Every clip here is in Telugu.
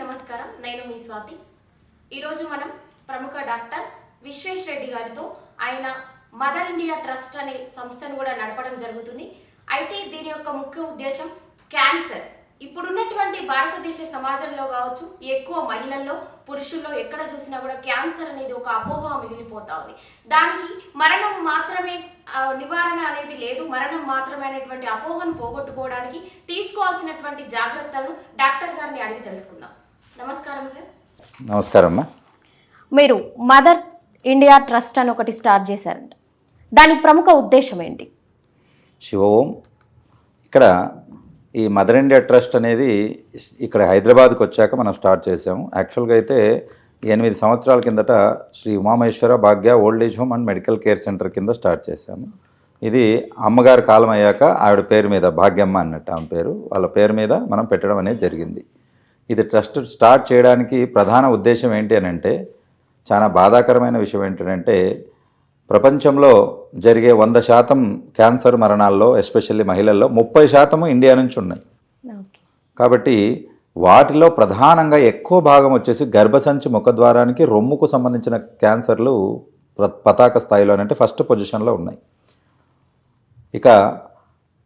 నమస్కారం. నేను మీ స్వాతి. ఈరోజు మనం ప్రముఖ డాక్టర్ విశ్వేష్ రెడ్డి గారితో ఆయన మదర్ ఇండియా ట్రస్ట్ అనే సంస్థను కూడా నడపడం జరుగుతుంది. అయితే దీని యొక్క ముఖ్య ఉద్దేశం క్యాన్సర్. ఇప్పుడున్నటువంటి భారతదేశ సమాజంలో కావచ్చు, ఎక్కువ మహిళల్లో, పురుషుల్లో ఎక్కడ చూసినా కూడా క్యాన్సర్ అనేది ఒక అపోహ మిగిలిపోతా ఉంది. దానికి మరణం మాత్రమే నివారణ అనేది లేదు. మరణం మాత్రమే అనేటువంటి అపోహను పోగొట్టుకోవడానికి తీసుకోవాల్సినటువంటి జాగ్రత్తలను డాక్టర్ గారిని అడిగి తెలుసుకుందాం. నమస్కారం సార్. నమస్కారం అమ్మా. మీరు మదర్ ఇండియా ట్రస్ట్ అని ఒకటి స్టార్ట్ చేశారంట. దాని ప్రముఖ ఉద్దేశం ఏంటి? శివ ఓం. ఇక్కడ ఈ మదర్ ఇండియా ట్రస్ట్ అనేది ఇక్కడ హైదరాబాద్కి వచ్చాక మనం స్టార్ట్ చేసాము. యాక్చువల్గా అయితే 8 సంవత్సరాల కిందట Shri Umamaheshwara Bhagya old age home and medical care centre కింద స్టార్ట్ చేశాము. ఇది అమ్మగారి కాలం అయ్యాక ఆవిడ పేరు మీద, భాగ్యమ్మ అన్నట్టు ఆమె పేరు, వాళ్ళ పేరు మీద మనం పెట్టడం అనేది జరిగింది. ఇది ట్రస్ట్ స్టార్ట్ చేయడానికి ప్రధాన ఉద్దేశం ఏంటి అని అంటే, చాలా బాధాకరమైన విషయం ఏంటంటే, ప్రపంచంలో జరిగే 100% క్యాన్సర్ మరణాల్లో ఎస్పెషల్లీ మహిళల్లో 30% ఇండియా నుంచి ఉన్నాయి. కాబట్టి వాటిలో ప్రధానంగా ఎక్కువ భాగం వచ్చేసి గర్భసంచి ముఖద్వారానికి, రొమ్ముకు సంబంధించిన క్యాన్సర్లు పతాక స్థాయిలో అంటే ఫస్ట్ పొజిషన్లో ఉన్నాయి. ఇక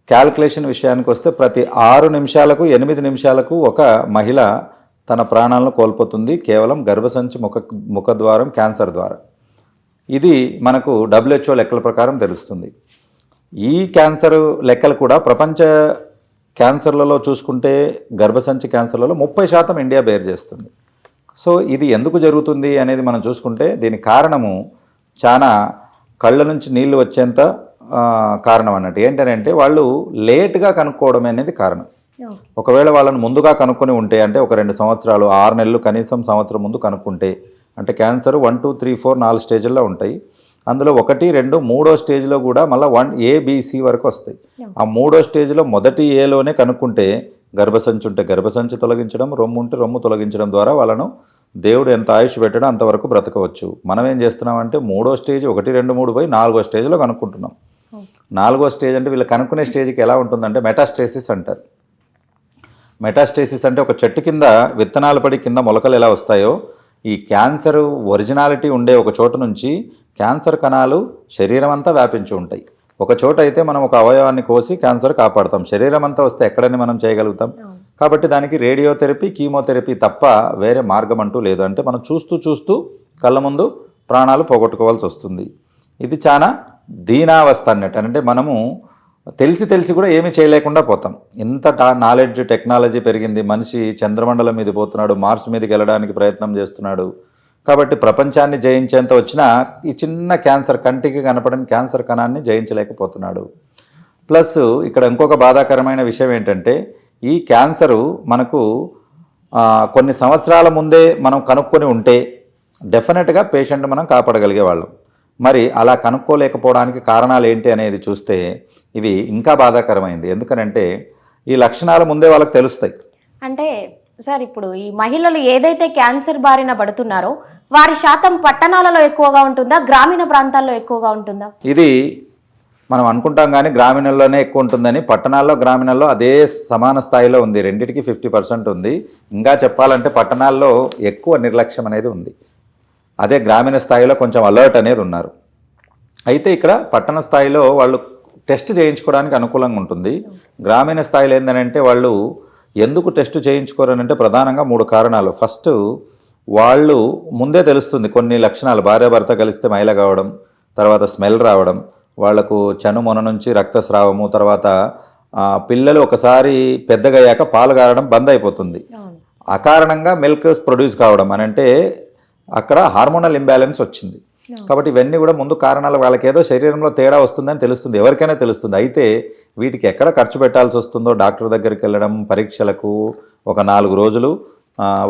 క్యాల్కులేషన్ విషయానికి వస్తే ప్రతి 6 నిమిషాలకు 8 నిమిషాలకు ఒక మహిళ తన ప్రాణాలను కోల్పోతుంది కేవలం గర్భసంచి ముఖద్వారం క్యాన్సర్ ద్వారా. ఇది మనకు WHO లెక్కల ప్రకారం తెలుస్తుంది. ఈ క్యాన్సర్ లెక్కలు కూడా ప్రపంచ క్యాన్సర్లలో చూసుకుంటే గర్భసంచి క్యాన్సర్లలో 30% ఇండియా బేర్ చేస్తుంది. సో ఇది ఎందుకు జరుగుతుంది అనేది మనం చూసుకుంటే దీనికి కారణము చాలా కళ్ళ నుంచి నీళ్లు వచ్చేంత కారణం అన్నట్టు. ఏంటంటే వాళ్ళు లేట్గా కనుక్కోవడం అనేది కారణం. ఒకవేళ వాళ్ళని ముందుగా కనుక్కొని ఉంటే, అంటే ఒక 2 సంవత్సరాలు 6 నెలలు కనీసం సంవత్సరం ముందు కనుక్కుంటే, అంటే క్యాన్సర్ 1, 2, 3, 4 4 స్టేజ్ల్లో ఉంటాయి. అందులో 1, 2, 3వ స్టేజ్లో కూడా మళ్ళీ 1A, B, C వరకు వస్తాయి. ఆ 3వ స్టేజ్లో మొదటి Aలోనే కనుక్కుంటే గర్భసంచి ఉంటే గర్భసంచి తొలగించడం, రొమ్ము ఉంటే రొమ్ము తొలగించడం ద్వారా వాళ్ళను దేవుడు ఎంత ఆయుష్ పెట్టడం అంతవరకు బ్రతకవచ్చు. మనం ఏం చేస్తున్నామంటే 3వ స్టేజ్ 1, 2, 3 పోయి 4వ స్టేజ్లో కనుక్కుంటున్నాం. 4వ స్టేజ్ అంటే వీళ్ళు కనుక్కునే స్టేజ్కి ఎలా ఉంటుందంటే మెటాస్టేసిస్ అంటారు. మెటాస్టేసిస్ అంటే ఒక చెట్టు కింద విత్తనాలు పడి కింద మొలకలు ఎలా వస్తాయో, ఈ క్యాన్సర్ ఒరిజినాలిటీ ఉండే ఒక చోటు నుంచి క్యాన్సర్ కణాలు శరీరం అంతా వ్యాపించి ఉంటాయి. ఒక చోట అయితే మనం ఒక అవయవాన్ని కోసి క్యాన్సర్ కాపాడుతాం. శరీరం అంతా వస్తే ఎక్కడని మనం చేయగలుగుతాం. కాబట్టి దానికి రేడియోథెరపీ, కీమోథెరపీ తప్ప వేరే మార్గం అంటూ లేదు. అంటే మనం చూస్తూ కళ్ళ ముందు ప్రాణాలు పోగొట్టుకోవాల్సి వస్తుంది. ఇది చాలా దీనావస్థ అన్నట్టు. అంటే మనము తెలిసి కూడా ఏమీ చేయలేకుండా పోతాం. ఇంత నాలెడ్జ్, టెక్నాలజీ పెరిగింది. మనిషి చంద్రమండలం మీద పోతున్నాడు, మార్స్ మీదకి వెళ్ళడానికి ప్రయత్నం చేస్తున్నాడు. కాబట్టి ప్రపంచాన్ని జయించేంత వచ్చినా ఈ చిన్న క్యాన్సర్, కంటికి కనపడని క్యాన్సర్ కణాన్ని జయించలేకపోతున్నాడు. ప్లస్ ఇక్కడ ఇంకొక బాధాకరమైన విషయం ఏంటంటే, ఈ క్యాన్సరు మనకు కొన్ని సంవత్సరాల ముందే మనం కనుక్కొని ఉంటే డెఫినెట్గా పేషెంట్ మనం కాపాడగలిగే వాళ్ళం. మరి అలా కనుక్కోలేకపోవడానికి కారణాలు ఏంటి అనేది చూస్తే ఇవి ఇంకా బాధాకరమైంది. ఎందుకనంటే ఈ లక్షణాలు ముందే వాళ్ళకి తెలుస్తాయి. అంటే సార్, ఇప్పుడు ఈ మహిళలు ఏదైతే క్యాన్సర్ బారిన పడుతున్నారో వారి శాతం పట్టణాలలో ఎక్కువగా ఉంటుందా, గ్రామీణ ప్రాంతాల్లో ఎక్కువగా ఉంటుందా? ఇది మనం అనుకుంటాం కానీ గ్రామీణంలోనే ఎక్కువ ఉంటుందని. పట్టణాల్లో, గ్రామీణంలో అదే సమాన స్థాయిలో ఉంది. రెండింటికి 50% ఉంది. ఇంకా చెప్పాలంటే పట్టణాల్లో ఎక్కువ నిర్లక్ష్యం అనేది ఉంది. అదే గ్రామీణ స్థాయిలో కొంచెం అలర్ట్ అనేది ఉన్నారు. అయితే ఇక్కడ పట్టణ స్థాయిలో వాళ్ళు టెస్ట్ చేయించుకోవడానికి అనుకూలంగా ఉంటుంది. గ్రామీణ స్థాయిలో ఏంటంటే వాళ్ళు ఎందుకు టెస్ట్ చేయించుకోరనంటే ప్రధానంగా 3 కారణాలు. ఫస్ట్, వాళ్ళు ముందే తెలుస్తుంది కొన్ని లక్షణాలు. భార్యాభర్త కలిస్తే మైల కావడం, తర్వాత స్మెల్ రావడం, వాళ్లకు చనుమొన నుంచి రక్తస్రావము, తర్వాత పిల్లలు ఒకసారి పెద్దగయ్యాక పాలు కారడం బంద్ అయిపోతుంది. అకారణంగా మిల్క్ ప్రొడ్యూస్ కావడం అని అంటే అక్కడ హార్మోనల్ ఇంబ్యాలెన్స్ వచ్చింది. కాబట్టి ఇవన్నీ కూడా ముందు కారణాలు. వాళ్ళకి ఏదో శరీరంలో తేడా వస్తుందని తెలుస్తుంది, ఎవరికైనా తెలుస్తుంది. అయితే వీటికి ఎక్కడ ఖర్చు పెట్టాల్సి వస్తుందో, డాక్టర్ దగ్గరికి వెళ్ళడం, పరీక్షలకు ఒక 4 రోజులు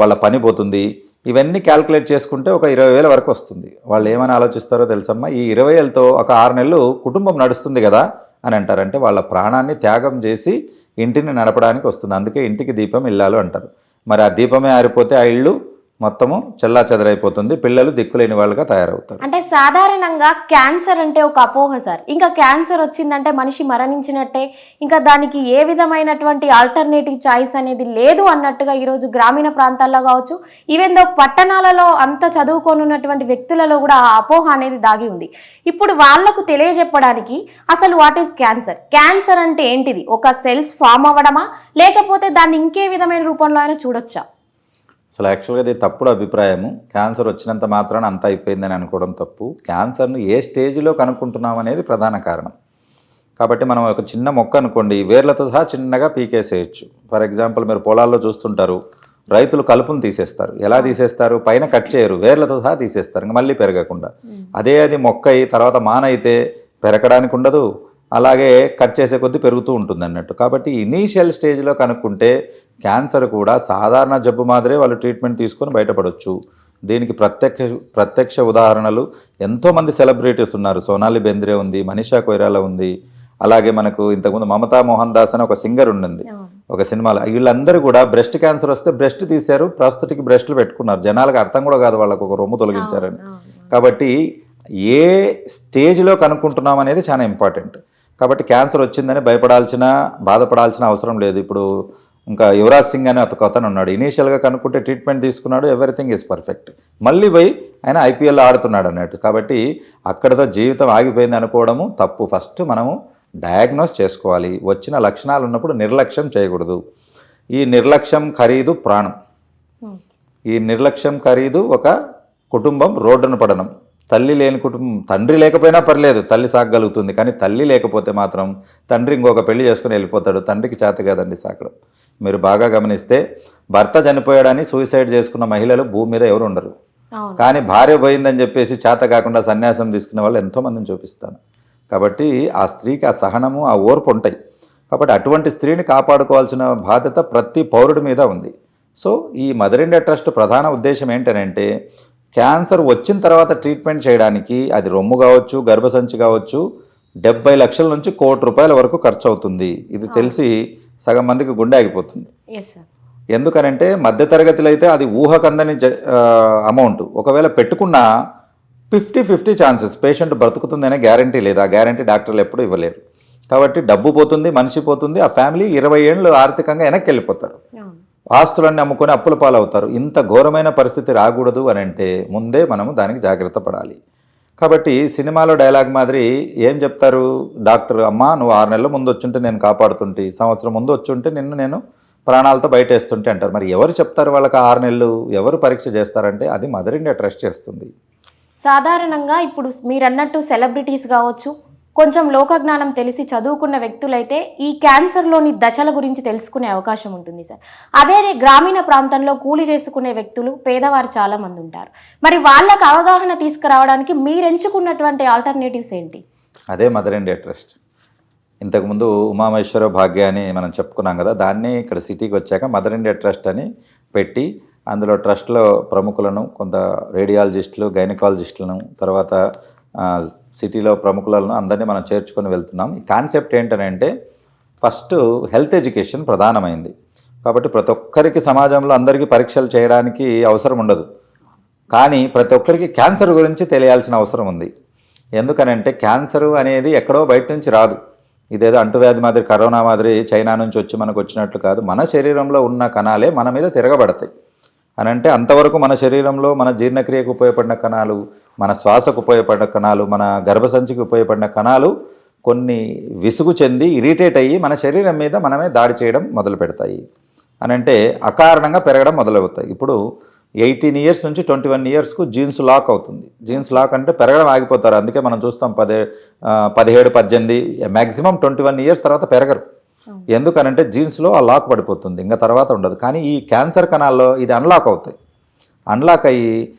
వాళ్ళ పని పోతుంది. ఇవన్నీ క్యాల్కులేట్ చేసుకుంటే ఒక 20,000 వరకు వస్తుంది. వాళ్ళు ఏమని ఆలోచిస్తారో తెలుసమ్మా, ఈ 20,000తో ఒక 6 నెలలు కుటుంబం నడుస్తుంది కదా అని అంటారు. అంటే వాళ్ళ ప్రాణాన్ని త్యాగం చేసి ఇంటిని నడపడానికి వస్తుంది. అందుకే ఇంటికి దీపం ఇల్లాలు అంటారు. మరి ఆ దీపమే ఆరిపోతే ఆ ఇల్లు మొత్తము చెల్లాచెదరైపోతుంది, పిల్లలు దిక్కులేని వాళ్ళుగా తయారవుతారు. అంటే సాధారణంగా క్యాన్సర్ అంటే ఒక అపోహ సార్. ఇంకా క్యాన్సర్ వచ్చిందంటే మనిషి మరణించినట్టే, ఇంకా దానికి ఏ విధమైనటువంటి ఆల్టర్నేటివ్ చాయిస్ అనేది లేదు అన్నట్టుగా ఈరోజు గ్రామీణ ప్రాంతాల్లో కావచ్చు, ఈవెన్ దో పట్టణాలలో అంత చదువుకోనున్నటువంటి వ్యక్తులలో కూడా ఆ అపోహ అనేది దాగి ఉంది. ఇప్పుడు వాళ్లకు తెలియజెప్పడానికి అసలు వాట్ ఈస్ క్యాన్సర్, క్యాన్సర్ అంటే ఏంటిది, ఒక సెల్స్ ఫామ్ అవ్వడమా లేకపోతే దాన్ని ఇంకే విధమైన రూపంలో అయినా చూడొచ్చా? అసలు యాక్చువల్గా అది తప్పుడు అభిప్రాయము. క్యాన్సర్ వచ్చినంత మాత్రాన అంతా అయిపోయిందని అనుకోవడం తప్పు. క్యాన్సర్ను ఏ స్టేజ్లో కనుక్కుంటున్నాం అనేది ప్రధాన కారణం. కాబట్టి మనం ఒక చిన్న మొక్క అనుకోండి, వేర్లతో సహా చిన్నగా పీకేసేయచ్చు. ఫర్ ఎగ్జాంపుల్ మీరు పొలాల్లో చూస్తుంటారు, రైతులు కలుపును తీసేస్తారు. ఎలా తీసేస్తారు? పైన కట్ చేయరు, వేర్లతో సహా తీసేస్తారు, ఇంకా మళ్ళీ పెరగకుండా. అదే అది మొక్క అయి తర్వాత మానైతే పెరగడానికి ఉండదు, అలాగే కట్ చేసే కొద్దీ పెరుగుతూ ఉంటుంది అన్నట్టు. కాబట్టి ఇనీషియల్ స్టేజ్లో కనుక్కుంటే క్యాన్సర్ కూడా సాధారణ జబ్బు మాదిరే వాళ్ళు ట్రీట్మెంట్ తీసుకొని బయటపడవచ్చు. దీనికి ప్రత్యక్ష ఉదాహరణలు ఎంతోమంది సెలబ్రిటీస్ ఉన్నారు. సోనాలి బెంద్రే ఉంది, మనీషా కొయిరాలా ఉంది, అలాగే మనకు ఇంతకుముందు మమతా మోహన్ దాస్ అని ఒక సింగర్ ఉండింది ఒక సినిమాలో. వీళ్ళందరూ కూడా బ్రెస్ట్ క్యాన్సర్ వస్తే బ్రెస్ట్ తీశారు, ప్రస్తుతికి బ్రెస్ట్లు పెట్టుకున్నారు. జనాలకు అర్థం కూడా కాదు వాళ్ళకు ఒక రొమ్ము తొలగించారని. కాబట్టి ఏ స్టేజ్లో కనుక్కుంటున్నాం అనేది చాలా ఇంపార్టెంట్. కాబట్టి క్యాన్సర్ వచ్చిందని బాధపడాల్సిన అవసరం లేదు. ఇప్పుడు ఇంకా యువరాజ్ సింగ్ అని అతను ఉన్నాడు, ఇనీషియల్గా కనుక్కుంటే ట్రీట్మెంట్ తీసుకున్నాడు, ఎవ్రీథింగ్ ఈజ్ పర్ఫెక్ట్. మళ్ళీ పోయి ఆయన ఐపీఎల్ ఆడుతున్నాడు అన్నట్టు. కాబట్టి అక్కడితో జీవితం ఆగిపోయింది అనుకోవడము తప్పు. ఫస్ట్ మనము డయాగ్నోస్ చేసుకోవాలి. వచ్చిన లక్షణాలు ఉన్నప్పుడు నిర్లక్ష్యం చేయకూడదు. ఈ నిర్లక్ష్యం ఖరీదు ప్రాణం. ఈ నిర్లక్ష్యం ఖరీదు ఒక కుటుంబం రోడ్డున పడడం. తల్లి లేని కుటుంబం, తండ్రి లేకపోయినా పర్లేదు, తల్లి సాగగలుగుతుంది. కానీ తల్లి లేకపోతే మాత్రం తండ్రి ఇంకొక పెళ్లి చేసుకుని వెళ్ళిపోతాడు. తండ్రికి చేత కాదండి సాకడం. మీరు బాగా గమనిస్తే భర్త చనిపోయాడని సూసైడ్ చేసుకున్న మహిళలు భూమి మీద ఎవరు ఉండరు. కానీ భార్య పోయిందని చెప్పేసి చేత కాకుండా సన్యాసం తీసుకునే వాళ్ళు ఎంతోమందిని చూపిస్తాను. కాబట్టి ఆ స్త్రీకి ఆ సహనము, ఆ ఓర్పు ఉంటాయి. కాబట్టి అటువంటి స్త్రీని కాపాడుకోవాల్సిన బాధ్యత ప్రతి పౌరుడి మీద ఉంది. సో ఈ మదర్ ఇండియా ట్రస్ట్ ప్రధాన ఉద్దేశం ఏంటంటే, క్యాన్సర్ వచ్చిన తర్వాత ట్రీట్మెంట్ చేయడానికి అది రొమ్ము కావచ్చు, గర్భసంచి కావచ్చు, 70 లక్షల నుంచి ₹1 కోటి వరకు ఖర్చు అవుతుంది. ఇది తెలిసి సగం మందికి గుండె ఆగిపోతుంది. ఎందుకనంటే మధ్యతరగతిలో అయితే అది ఊహకందని అమౌంట్. ఒకవేళ పెట్టుకున్నా 50-50 ఛాన్సెస్ పేషెంట్ బ్రతుకుతుందనే గ్యారంటీ లేదు. ఆ గ్యారంటీ డాక్టర్లు ఎప్పుడూ ఇవ్వలేరు. కాబట్టి డబ్బు పోతుంది, మనిషి పోతుంది, ఆ ఫ్యామిలీ 20 ఏళ్ళు ఆర్థికంగా వెనక్కి వెళ్ళిపోతారు. ఆస్తులన్నీ అమ్ముకొని అప్పుల పాలవుతారు. ఇంత ఘోరమైన పరిస్థితి రాకూడదు అని అంటే ముందే మనము దానికి జాగ్రత్త పడాలి. కాబట్టి సినిమాలో డైలాగ్ మాదిరి ఏం చెప్తారు డాక్టర్, అమ్మా నువ్వు 6 నెలల ముందు వచ్చుంటే నేను కాపాడుతుంటే, సంవత్సరం ముందు వచ్చుంటే నేను ప్రాణాలతో బయటేస్తుంటే అంటారు. మరి ఎవరు చెప్తారు వాళ్ళకి 6 నెలలు? ఎవరు పరీక్ష చేస్తారంటే అది మదర్ ఇండియా ట్రస్ట్ చేస్తుంది. సాధారణంగా ఇప్పుడు మీరు అన్నట్టు సెలబ్రిటీస్ కావచ్చు, కొంచెం లోకజ్ఞానం తెలిసి చదువుకున్న వ్యక్తులైతే ఈ క్యాన్సర్లోని దశల గురించి తెలుసుకునే అవకాశం ఉంటుంది సార్. అదే గ్రామీణ ప్రాంతంలో కూలి చేసుకునే వ్యక్తులు, పేదవారు చాలా మంది ఉంటారు. మరి వాళ్ళకు అవగాహన తీసుకురావడానికి మీరు ఎంచుకున్నటువంటి ఆల్టర్నేటివ్స్ ఏంటి? అదే మదర్ ఇండియా ట్రస్ట్. ఇంతకుముందు ఉమామహేశ్వర భాగ్య అని మనం చెప్పుకున్నాం కదా, దాన్ని ఇక్కడ సిటీకి వచ్చాక మదర్ ఇండియా ట్రస్ట్ అని పెట్టి అందులో ట్రస్ట్లో ప్రముఖులను, కొంత రేడియాలజిస్టులు, గైనకాలజిస్టులను, తర్వాత సిటీలో ప్రముఖులను అందరినీ మనం చేర్చుకొని వెళ్తున్నాం. ఈ కాన్సెప్ట్ ఏంటంటే ఫస్ట్ హెల్త్ ఎడ్యుకేషన్ ప్రధానమైంది. కాబట్టి ప్రతి ఒక్కరికి సమాజంలో అందరికీ పరీక్షలు చేయడానికి అవసరం ఉండదు. కానీ ప్రతి ఒక్కరికి క్యాన్సర్ గురించి తెలియాల్సిన అవసరం ఉంది. ఎందుకనంటే క్యాన్సర్ అనేది ఎక్కడో బయట నుంచి రాదు. ఇదేదో అంటువ్యాధి మాదిరి, కరోనా మాదిరి చైనా నుంచి వచ్చి మనకు వచ్చినట్లు కాదు. మన శరీరంలో ఉన్న కణాలే మన మీద తిరగబడతాయి. అని అంటే అంతవరకు మన శరీరంలో మన జీర్ణక్రియకు ఉపయోగపడిన కణాలు, మన శ్వాసకు ఉపయోగపడిన కణాలు, మన గర్భసంచికి ఉపయోగపడిన కణాలు కొన్ని విసుగు చెంది ఇరిటేట్ అయ్యి మన శరీరం మీద మనమే దాడి చేయడం మొదలు పెడతాయి. అని అంటే అకారణంగా పెరగడం మొదలవుతాయి. ఇప్పుడు 18 ఇయర్స్ నుంచి 21 ఇయర్స్కు జీన్స్ లాక్ అవుతుంది. జీన్స్ లాక్ అంటే పెరగడం ఆగిపోతారు. అందుకే మనం చూస్తాం 17, 18, మ్యాక్సిమం 21 ఇయర్స్ తర్వాత పెరగరు. ఎందుకనంటే జీన్స్లో ఆ లాక్ పడిపోతుంది, ఇంకా తర్వాత ఉండదు. కానీ ఈ క్యాన్సర్ కణాల్లో ఇది అన్లాక్ అవుతాయి. అన్లాక్ అయ్యి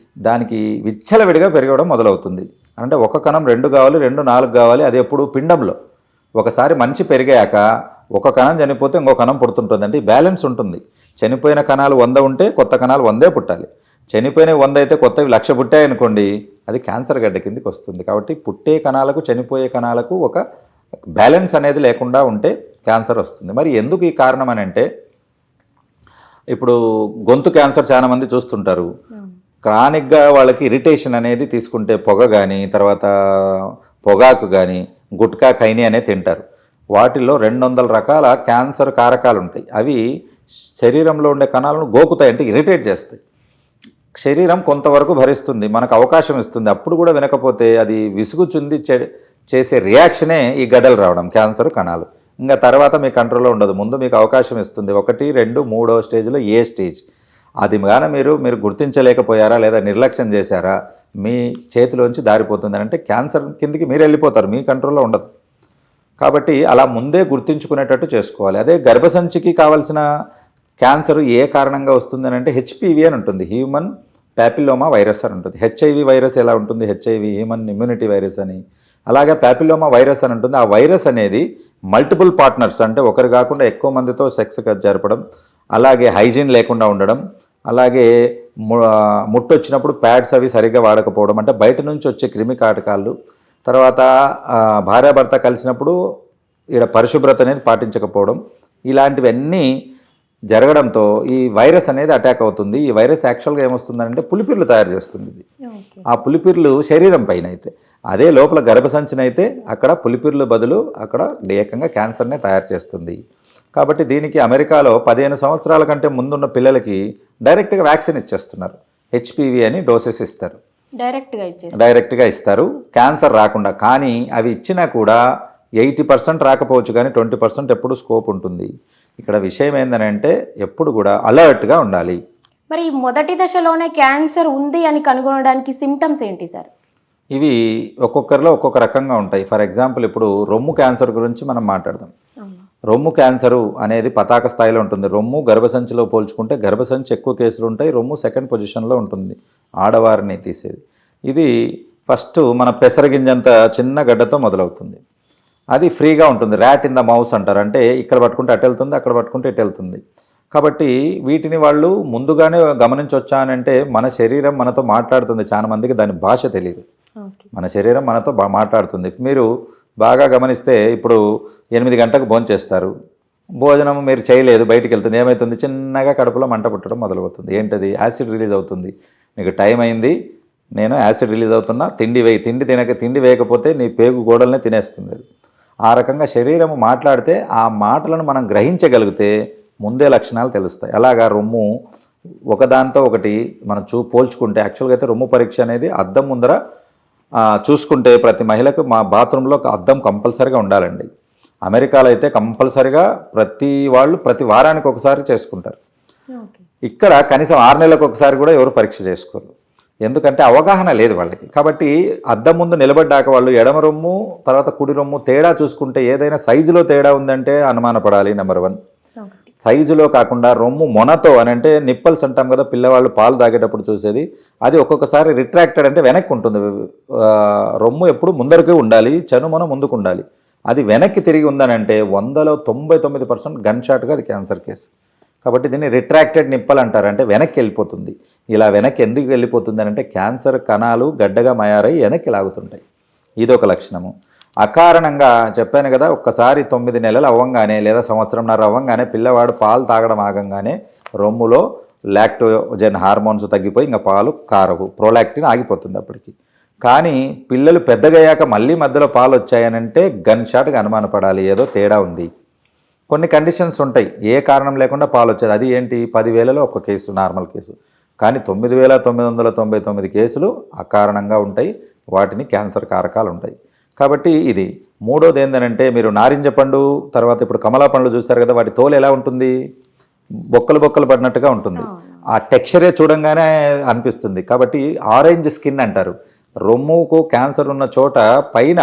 దానికి విచ్చలవిడిగా పెరగడం మొదలవుతుంది. అంటే ఒక కణం 2 కావాలి, 2 4 కావాలి. అది ఎప్పుడు పిండంలో ఒకసారి మనిషి పెరిగాక ఒక కణం చనిపోతే ఇంకో కణం పుడుతుంటుంది. అంటే బ్యాలెన్స్ ఉంటుంది. చనిపోయిన కణాలు 100 ఉంటే కొత్త కణాలు 100 పుట్టాలి. చనిపోయిన 100 అయితే కొత్తవి 1,00,000 పుట్టాయనుకోండి, అది క్యాన్సర్ గడ్డ కిందకి వస్తుంది. కాబట్టి పుట్టే కణాలకు చనిపోయే కణాలకు ఒక బ్యాలెన్స్ అనేది లేకుండా ఉంటే క్యాన్సర్ వస్తుంది. మరి ఎందుకు ఈ కారణం అని అంటే ఇప్పుడు గొంతు క్యాన్సర్ చాలా మంది చూస్తుంటారు. క్రానిక్గా వాళ్ళకి ఇరిటేషన్ అనేది తీసుకుంటే పొగ కానీ, తర్వాత పొగాకు కానీ, గుట్కా ఖైనీ అనేది తింటారు. వాటిల్లో 200 రకాల క్యాన్సర్ కారకాలు ఉంటాయి. అవి శరీరంలో ఉండే కణాలను గోకుతాయి, అంటే ఇరిటేట్ చేస్తాయి. శరీరం కొంతవరకు భరిస్తుంది, మనకు అవకాశం ఇస్తుంది. అప్పుడు కూడా వినకపోతే అది విసుగు చెంది చేసే రియాక్షనే ఈ గడ్డలు రావడం, క్యాన్సర్ కణాలు. ఇంకా తర్వాత మీ కంట్రోల్లో ఉండదు. ముందు మీకు అవకాశం ఇస్తుంది 1, 2, 3వ స్టేజ్లో ఏ స్టేజ్ అది కానీ మీరు గుర్తించలేకపోయారా లేదా నిర్లక్ష్యం చేశారా మీ చేతిలోంచి దారిపోతుంది అంటే క్యాన్సర్ కిందికి మీరు వెళ్ళిపోతారు, మీ కంట్రోల్లో ఉండదు. కాబట్టి అలా ముందే గుర్తించుకునేటట్టు చేసుకోవాలి. అదే గర్భసంచికి కావాల్సిన క్యాన్సర్ ఏ కారణంగా వస్తుంది అంటే హెచ్పివి అని ఉంటుంది, హ్యూమన్ ప్యాపిలోమా వైరస్ అని ఉంటుంది. హెచ్ఐవి వైరస్ ఎలా ఉంటుంది, హెచ్ఐవి హ్యూమన్ ఇమ్యూనిటీ వైరస్ అని. అలాగే ప్యాపిలోమా వైరస్ అని ఉంటుంది. ఆ వైరస్ అనేది మల్టిపుల్ పార్ట్నర్స్, అంటే ఒకరు కాకుండా ఎక్కువ మందితో సెక్స్ జరపడం, అలాగే హైజీన్ లేకుండా ఉండడం, అలాగే ముట్టొచ్చినప్పుడు ప్యాడ్స్ అవి సరిగ్గా వాడకపోవడం, అంటే బయట నుంచి వచ్చే క్రిమి కాటకాలు, తర్వాత భార్యాభర్త కలిసినప్పుడు ఇక్కడ పరిశుభ్రత అనేది పాటించకపోవడం, ఇలాంటివన్నీ జరగడంతో ఈ వైరస్ అనేది అటాక్ అవుతుంది. ఈ వైరస్ యాక్చువల్గా ఏమొస్తుందంటే పులిపిర్లు తయారు చేస్తుంది. ఆ పులిపిర్లు శరీరం పైన అయితే, అదే లోపల గర్భసంచినైతే అక్కడ పులిపిర్లు బదులు అక్కడ ఏకంగా క్యాన్సర్నే తయారు చేస్తుంది. కాబట్టి దీనికి అమెరికాలో 15 సంవత్సరాల కంటే ముందున్న పిల్లలకి డైరెక్ట్గా వ్యాక్సిన్ ఇచ్చేస్తున్నారు. హెచ్పివి అని డోసెస్ ఇస్తారు, డైరెక్ట్గా ఇస్తారు క్యాన్సర్ రాకుండా. కానీ అవి ఇచ్చినా కూడా 80% రాకపోవచ్చు, కానీ 20% ఎప్పుడు స్కోప్ ఉంటుంది. ఇక్కడ విషయం ఏంటంటే ఎప్పుడు కూడా అలర్ట్గా ఉండాలి. మరి మొదటి దశలోనే క్యాన్సర్ ఉంది అని కనుగొనడానికి సిమ్టమ్స్ ఏంటి సార్? ఇవి ఒక్కొక్కరిలో ఒక్కొక్క రకంగా ఉంటాయి. ఫర్ ఎగ్జాంపుల్ ఇప్పుడు రొమ్ము క్యాన్సర్ గురించి మనం మాట్లాడదాం. రొమ్ము క్యాన్సరు అనేది పతాక స్థాయిలో ఉంటుంది. రొమ్ము గర్భసంచిలో పోల్చుకుంటే గర్భసంచి ఎక్కువ కేసులు ఉంటాయి, రొమ్ము సెకండ్ పొజిషన్లో ఉంటుంది ఆడవారిని తీసేది. ఇది ఫస్ట్ మన పెసరగింజంత చిన్న గడ్డతో మొదలవుతుంది. అది ఫ్రీగా ఉంటుంది, ర్యాట్ ఇన్ ద మౌస్ అంటారు. అంటే ఇక్కడ పట్టుకుంటే అటు వెళ్తుంది, అక్కడ పట్టుకుంటే ఇటు వెళ్తుంది. కాబట్టి వీటిని వాళ్ళు ముందుగానే గమనించవచ్చా అని అంటే మన శరీరం మనతో మాట్లాడుతుంది. చాలా మందికి దాని భాష తెలియదు. మన శరీరం మనతో మాట్లాడుతుంది. మీరు బాగా గమనిస్తే ఇప్పుడు 8 గంటలకు భోంచేస్తారు, భోజనం మీరు చేయలేదు, బయటికి వెళ్తుంది, ఏమవుతుంది, చిన్నగా కడుపులో మంట పుట్టడం మొదలవుతుంది. ఏంటది, యాసిడ్ రిలీజ్ అవుతుంది. మీకు టైం అయింది, నేను యాసిడ్ రిలీజ్ అవుతున్నా, తిండి వేయకపోతే నీ పేగు గోడల్ని తినేస్తుంది. ఆ రకంగా శరీరం మాట్లాడితే ఆ మాటలను మనం గ్రహించగలిగితే ముందే లక్షణాలు తెలుస్తాయి. అలాగా రొమ్ము ఒకదాంతో ఒకటి మనం పోల్చుకుంటే, యాక్చువల్గా అయితే రొమ్ము పరీక్ష అనేది అద్దం ముందర చూసుకుంటే ప్రతి మహిళకు మా బాత్రూంలో ఒక అద్దం కంపల్సరీగా ఉండాలండి. అమెరికాలో అయితే కంపల్సరీగా ప్రతి వారానికి ఒకసారి చేసుకుంటారు. ఇక్కడ కనీసం 6 నెలలకు ఒకసారి కూడా ఎవరు పరీక్ష చేసుకోరు, ఎందుకంటే అవగాహన లేదు వాళ్ళకి. కాబట్టి అద్దం ముందు నిలబడ్డాక వాళ్ళు ఎడమ రొమ్ము తర్వాత కుడి రొమ్ము తేడా చూసుకుంటే, ఏదైనా సైజులో తేడా ఉందంటే అనుమానపడాలి. నెంబర్ 1 సైజులో కాకుండా రొమ్ము మొనతో అని, అంటే నిప్పల్స్ అంటాం కదా పిల్లవాళ్ళు పాలు తాగేటప్పుడు చూసేది, అది ఒక్కొక్కసారి రిట్రాక్టెడ్ అంటే వెనక్కి ఉంటుంది. రొమ్ము ఎప్పుడు ముందరికి ఉండాలి, చనుమొన ముందుకు ఉండాలి. అది వెనక్కి తిరిగి ఉందని అంటే 100లో 99% గన్ షాట్గా అది క్యాన్సర్ కేసు. కాబట్టి దీన్ని రిట్రాక్టెడ్ నిప్పల్ అంటారు, అంటే వెనక్కి వెళ్ళిపోతుంది. ఇలా వెనక్కి ఎందుకు వెళ్ళిపోతుంది అని అంటే క్యాన్సర్ కణాలు గడ్డగా మాయారై వెనక్కి లాగుతుంటాయి. ఇదొక లక్షణము. అకారణంగా చెప్పాను కదా, ఒక్కసారి 9 నెలలు అవ్వంగానే లేదా సంవత్సరంన్నర అవ్వంగానే పిల్లవాడు పాలు తాగడం ఆగంగానే రొమ్ములో లాక్టోజన్ హార్మోన్స్ తగ్గిపోయి ఇంకా పాలు కారవు, ప్రోలాక్టిన్ ఆగిపోతుంది అప్పటికి. కానీ పిల్లలు పెద్దగయ్యాక మళ్ళీ మధ్యలో పాలు వచ్చాయనంటే గన్ షాట్గా అనుమానపడాలి, ఏదో తేడా ఉంది. కొన్ని కండిషన్స్ ఉంటాయి, ఏ కారణం లేకుండా పాలు వచ్చేది. అది ఏంటి, 10,000లో ఒక కేసు నార్మల్ కేసు, కానీ 9,999 కేసులు అకారణంగా ఉంటాయి. వాటిని క్యాన్సర్ కారకాలు ఉంటాయి. కాబట్టి ఇది. మూడోది ఏంటంటే, మీరు నారింజ పండు తర్వాత ఇప్పుడు కమలా పండ్లు చూస్తారు కదా, వాటి తోలు ఎలా ఉంటుంది, బొక్కలు పడినట్టుగా ఉంటుంది. ఆ టెక్స్చరే చూడంగానే అనిపిస్తుంది. కాబట్టి ఆరెంజ్ స్కిన్ అంటారు. రొమ్ముకు క్యాన్సర్ ఉన్న చోట పైన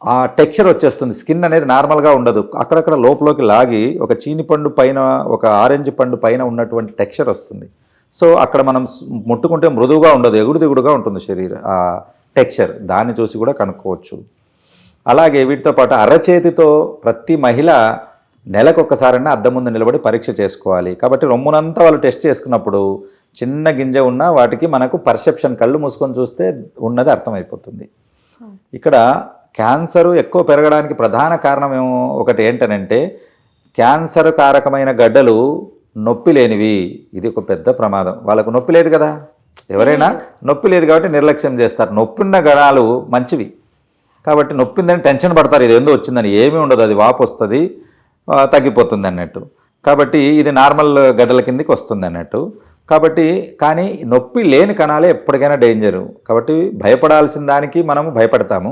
ఆ టెక్స్చర్ వచ్చేస్తుంది. స్కిన్ అనేది నార్మల్గా ఉండదు, అక్కడక్కడ లోపలికి లాగి ఒక చీని పండు పైన ఒక ఆరెంజ్ పండు పైన ఉన్నటువంటి టెక్స్చర్ వస్తుంది. సో అక్కడ మనం ముట్టుకుంటే మృదువుగా ఉండదు, ఎగుడుదిగుడుగా ఉంటుంది శరీరం ఆ టెక్స్చర్. దాన్ని చూసి కూడా కనుక్కోవచ్చు. అలాగే వీటితో పాటు అరచేతితో ప్రతి మహిళ నెలకొకసారైనా అద్దం ముందు నిలబడి పరీక్ష చేసుకోవాలి. కాబట్టి రొమ్మునంతా వాళ్ళు టెస్ట్ చేసుకున్నప్పుడు చిన్న గింజ ఉన్నా వాటికి మనకు పర్సెప్షన్, కళ్ళు మూసుకొని చూస్తే ఉన్నది అర్థమైపోతుంది. ఇక్కడ క్యాన్సర్ ఎక్కువ పెరగడానికి ప్రధాన కారణం ఒకటి ఏంటనంటే, క్యాన్సర్ కారకమైన గడ్డలు నొప్పి లేనివి, ఇది ఒక పెద్ద ప్రమాదం. వాళ్ళకు నొప్పి లేదు కదా, ఎవరైనా నొప్పి లేదు కాబట్టి నిర్లక్ష్యం చేస్తారు. నొప్పి ఉన్న గణాలు మంచివి కాబట్టి నొప్పిందని టెన్షన్ పడతారు, ఇది ఎందుకు వచ్చిందని. ఏమీ ఉండదు, అది వాపు వస్తుంది, తగ్గిపోతుంది అన్నట్టు. కాబట్టి ఇది నార్మల్ గడ్డల కిందికి వస్తుంది అన్నట్టు. కాబట్టి కానీ నొప్పి లేని కణాలే ఎప్పటికైనా డేంజరు. కాబట్టి భయపడాల్సిన దానికి మనము భయపడతాము,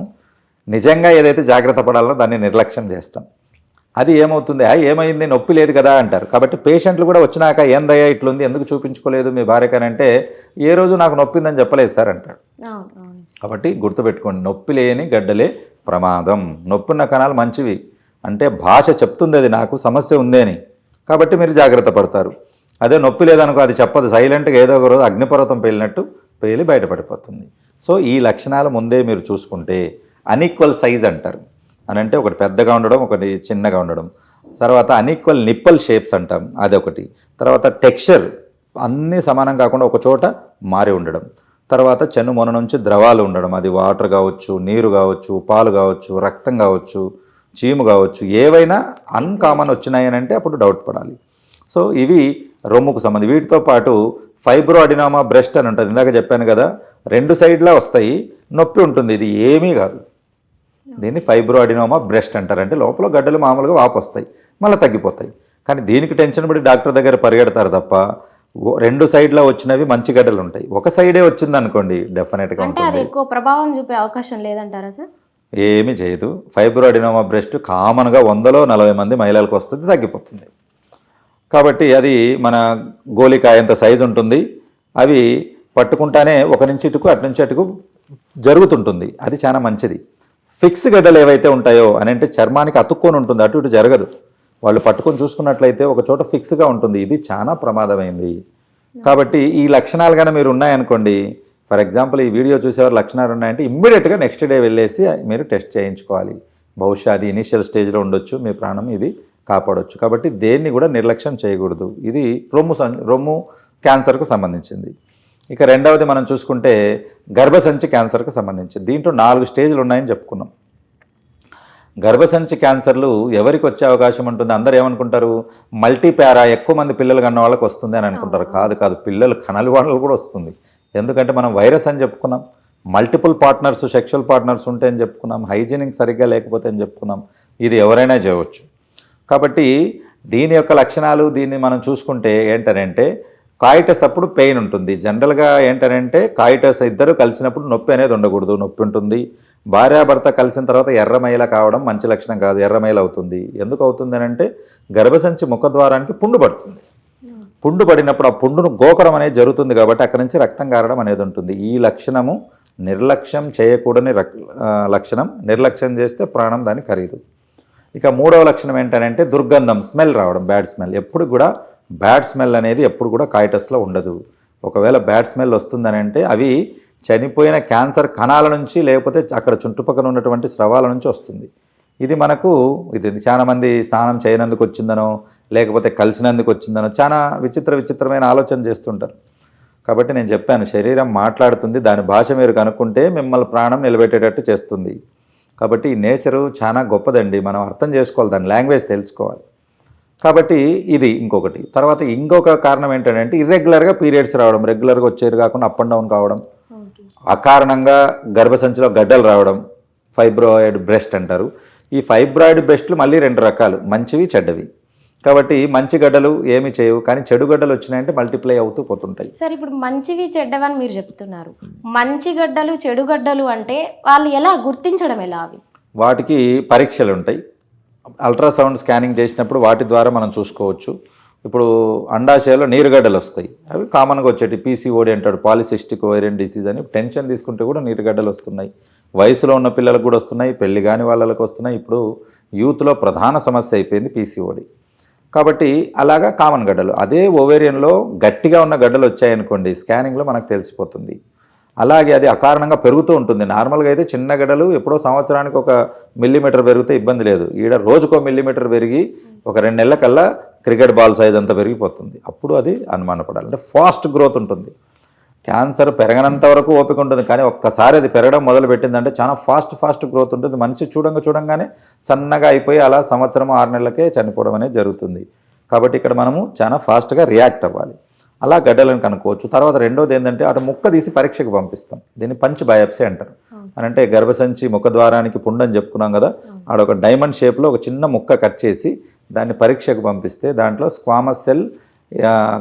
నిజంగా ఏదైతే జాగ్రత్త పడాలో దాన్ని నిర్లక్ష్యం చేస్తాం. అది ఏమవుతుంది, ఏమైంది నొప్పి లేదు కదా అంటారు. కాబట్టి పేషెంట్లు కూడా వచ్చినాక ఏందయ్యా ఇట్లుంది, ఎందుకు చూపించుకోలేదు మీ భార్యకనంటే, ఏ రోజు నాకు నొప్పిందని చెప్పలేదు సార్ అంటాడు. కాబట్టి గుర్తుపెట్టుకోండి, నొప్పి లేని గడ్డలే ప్రమాదం. నొప్పున్న కణాలు మంచివి, అంటే భాష చెప్తుంది అది నాకు సమస్య ఉంది అని, కాబట్టి మీరు జాగ్రత్త పడతారు. అదే నొప్పి లేదనుకో, అది చెప్పదు, సైలెంట్గా ఏదో ఒక రోజు అగ్నిపర్వతం పేలినట్టు పేలి బయటపడిపోతుంది. సో ఈ లక్షణాలు ముందే మీరు చూసుకుంటే, అన్ఈక్వల్ సైజ్ అంటారు అని, అంటే ఒకటి పెద్దగా ఉండడం, ఒకటి చిన్నగా ఉండడం. తర్వాత అన్ఈక్వల్ నిప్పల్ షేప్స్ అంటాం, అదొకటి. తర్వాత టెక్స్చర్ అన్నీ సమానం కాకుండా ఒక చోట మారి ఉండడం. తర్వాత చెన్నుమొన నుంచి ద్రవాలు ఉండడం, అది వాటర్ కావచ్చు, నీరు కావచ్చు, పాలు కావచ్చు, రక్తం కావచ్చు, చీము కావచ్చు, ఏవైనా అన్కామన్ వచ్చినాయి అని అంటే అప్పుడు డౌట్ పడాలి. సో ఇవి రొమ్ముకు సంబంధించి. వీటితో పాటు ఫైబ్రో అడినోమా బ్రెస్ట్ అని ఉంటుంది, ఇందాక చెప్పాను కదా, 2 సైడ్లా వస్తాయి, నొప్పి ఉంటుంది, ఇది ఏమీ కాదు. దీన్ని ఫైబ్రో అడినోమా బ్రెస్ట్ అంటారు. అంటే లోపల గడ్డలు మామూలుగా వాపు వస్తాయి, మళ్ళీ తగ్గిపోతాయి. కానీ దీనికి టెన్షన్ పడి డాక్టర్ దగ్గర పరిగెడతారు తప్ప, 2 సైడ్లా వచ్చినవి మంచి గడ్డలు ఉంటాయి. ఒక సైడే వచ్చింది అనుకోండి, డెఫినెట్గా ఉంటుంది. ఎక్కువ ప్రభావం చూపే అవకాశం లేదంటారా సార్? ఏమీ చేయదు. ఫైబ్రో అడినోమా బ్రెస్ట్ కామన్గా 100లో 40 మంది మహిళలకు వస్తుంది, తగ్గిపోతుంది. కాబట్టి అది మన గోలికాయంత సైజు ఉంటుంది. అవి పట్టుకుంటానే ఒక నుంచి ఇటుకు అటు నుంచి అటుకు జరుగుతుంటుంది, అది చాలా మంచిది. ఫిక్స్ గడ్డలు ఏవైతే ఉంటాయో అని అంటే చర్మానికి అతుక్కొని ఉంటుంది, అటు ఇటు జరగదు. వాళ్ళు పట్టుకొని చూసుకున్నట్లయితే ఒక చోట ఫిక్స్గా ఉంటుంది, ఇది చాలా ప్రమాదమైంది. కాబట్టి ఈ లక్షణాలు కానీ మీరు ఉన్నాయనుకోండి, ఫర్ ఎగ్జాంపుల్ ఈ వీడియో చూసేవారు లక్షణాలు ఉన్నాయంటే ఇమ్మీడియట్గా నెక్స్ట్ డే వెళ్ళేసి మీరు టెస్ట్ చేయించుకోవాలి. బహుశా అది ఇనిషియల్ స్టేజ్లో ఉండొచ్చు, మీ ప్రాణం ఇది కాపాడవచ్చు. కాబట్టి దేన్ని కూడా నిర్లక్ష్యం చేయకూడదు. ఇది రొమ్ము క్యాన్సర్కు సంబంధించింది. ఇక రెండవది మనం చూసుకుంటే గర్భసంచి క్యాన్సర్కు సంబంధించింది. దీంట్లో 4 స్టేజ్లు ఉన్నాయని చెప్పుకున్నాం. గర్భసంచి క్యాన్సర్లు ఎవరికి వచ్చే అవకాశం ఉంటుంది? అందరూ ఏమనుకుంటారు, మల్టీపారా ఎక్కువ మంది పిల్లలు కన్న వాళ్ళకి వస్తుంది అని అనుకుంటారు. కాదు, పిల్లలు కనలి వాళ్ళకు కూడా వస్తుంది. ఎందుకంటే మనం వైరస్ అని చెప్పుకున్నాం, మల్టిపుల్ పార్ట్నర్స్, సెక్షువల్ పార్ట్నర్స్ ఉంటే అని చెప్పుకున్నాం, హైజీనిక్ సరిగ్గా లేకపోతే అని చెప్పుకున్నాం. ఇది ఎవరైనా చేయవచ్చు. కాబట్టి దీని యొక్క లక్షణాలు దీన్ని మనం చూసుకుంటే ఏంటనంటే, కాయిటస్ అప్పుడు పెయిన్ ఉంటుంది. జనరల్గా ఏంటనంటే కాయిటస్ ఇద్దరు కలిసినప్పుడు నొప్పి అనేది ఉండకూడదు, నొప్పి ఉంటుంది. భార్యాభర్త కలిసిన తర్వాత ఎర్రమైల కావడం మంచి లక్షణం కాదు, ఎర్రమైల అవుతుంది. ఎందుకు అవుతుంది అని అంటే గర్భసంచి ముఖద్వారానికి పుండు పడుతుంది. పుండు పడినప్పుడు ఆ పుండును గోకడం అనేది జరుగుతుంది కాబట్టి అక్కడి నుంచి రక్తం కారడం అనేది ఉంటుంది. ఈ లక్షణము నిర్లక్ష్యం చేయకూడని లక్షణం. నిర్లక్ష్యం చేస్తే ప్రాణం దాని ఖరీదు. ఇక మూడవ లక్షణం ఏంటంటే దుర్గంధం, స్మెల్ రావడం, బ్యాడ్ స్మెల్. ఎప్పుడు కూడా బ్యాడ్ స్మెల్ అనేది ఎప్పుడు కూడా కాయిటస్లో ఉండదు. ఒకవేళ బ్యాడ్ స్మెల్ వస్తుందని అంటే అవి చనిపోయిన క్యాన్సర్ కణాల నుంచి, లేకపోతే అక్కడ చుట్టుపక్కల ఉన్నటువంటి స్రవాల నుంచి వస్తుంది. ఇది చాలామంది స్నానం చేయనందుకు వచ్చిందనో, లేకపోతే కలిసినందుకు వచ్చిందనో చాలా విచిత్రమైన ఆలోచన చేస్తుంటారు. కాబట్టి నేను చెప్పాను, శరీరం మాట్లాడుతుంది, దాని భాష మీరు కనుక్కుంటే మిమ్మల్ని ప్రాణం నిలబెట్టేటట్టు చేస్తుంది. కాబట్టి ఈ నేచరు చాలా గొప్పదండి, మనం అర్థం చేసుకోవాలి, దాని లాంగ్వేజ్ తెలుసుకోవాలి. కాబట్టి ఇది ఇంకొకటి. తర్వాత ఇంకొక కారణం ఏంటంటే ఇర్రెగ్యులర్గా పీరియడ్స్ రావడం, రెగ్యులర్గా వచ్చేది కాకుండా అప్ అండ్ డౌన్ కావడం, అకారణంగా గర్భసంచిలో గడ్డలు రావడం, ఫైబ్రాయిడ్ బ్రెస్ట్ అంటారు. ఈ ఫైబ్రాయిడ్ బ్రెస్ట్లు మళ్ళీ 2 రకాలు, మంచివి చెడ్డవి. కాబట్టి మంచి గడ్డలు ఏమి చేయవు, కానీ చెడు గడ్డలు వచ్చినాయంటే మల్టిప్లై అవుతూ పోతుంటాయి. సార్, ఇప్పుడు మంచివి చెడ్డవని మీరు చెప్తున్నారు, మంచి గడ్డలు చెడు గడ్డలు అంటే వాళ్ళు ఎలా గుర్తించడం, ఎలా? అవి వాటికి పరీక్షలు ఉంటాయి. అల్ట్రాసౌండ్ స్కానింగ్ చేసినప్పుడు వాటి ద్వారా మనం చూసుకోవచ్చు. ఇప్పుడు అండాశయాలో నీరుగడ్డలు వస్తాయి, అవి కామన్గా వచ్చేటి పీసీఓడి అంటాడు, పాలిసిస్టిక్ ఓవేరియన్ డిసీజ్ అని. టెన్షన్ తీసుకుంటే కూడా నీరుగడ్డలు వస్తున్నాయి. వయసులో ఉన్న పిల్లలకు కూడా వస్తున్నాయి, పెళ్లి కాని వాళ్ళకు వస్తున్నాయి. ఇప్పుడు యూత్లో ప్రధాన సమస్య అయిపోయింది పీసీఓడి. కాబట్టి అలాగా కామన్ గడ్డలు. అదే ఓవేరియన్లో గట్టిగా ఉన్న గడ్డలు వచ్చాయనుకోండి, స్కానింగ్లో మనకు తెలిసిపోతుంది. అలాగే అది అకారణంగా పెరుగుతూ ఉంటుంది. నార్మల్గా అయితే చిన్న గడ్డలు ఎప్పుడో సంవత్సరానికి 1 మిల్లీమీటర్ పెరిగితే ఇబ్బంది లేదు. ఈడ రోజుకో 1 మిల్లీమీటర్ పెరిగి ఒక 2 నెలల కల్లా క్రికెట్ బాల్ సైజ్ అంతా పెరిగిపోతుంది. అప్పుడు అది అనుమానపడాలి. అంటే ఫాస్ట్ గ్రోత్ ఉంటుంది. క్యాన్సర్ పెరగనంత వరకు ఓపిక ఉంటుంది, కానీ ఒక్కసారి అది పెరగడం మొదలు పెట్టిందంటే చాలా ఫాస్ట్ గ్రోత్ ఉంటుంది. మనిషి చూడంగానే సన్నగా అయిపోయి అలా సంవత్సరం 6 నెలలకే చనిపోవడం అనేది జరుగుతుంది. కాబట్టి ఇక్కడ మనము చాలా ఫాస్ట్గా రియాక్ట్ అవ్వాలి. అలా గడ్డలను కనుక్కోవచ్చు. తర్వాత రెండోది ఏంటంటే అటు ముక్క తీసి పరీక్షకు పంపిస్తాం. దీన్ని పంచ్ బయాప్సీ అంటారు. అని అంటే గర్భసంచి ముఖద్వారానికి పుండని చెప్పుకున్నాం కదా, ఆడొక డైమండ్ షేప్లో ఒక చిన్న ముక్క కట్ చేసి దాన్ని పరీక్షకు పంపిస్తే దాంట్లో స్క్వామస్ సెల్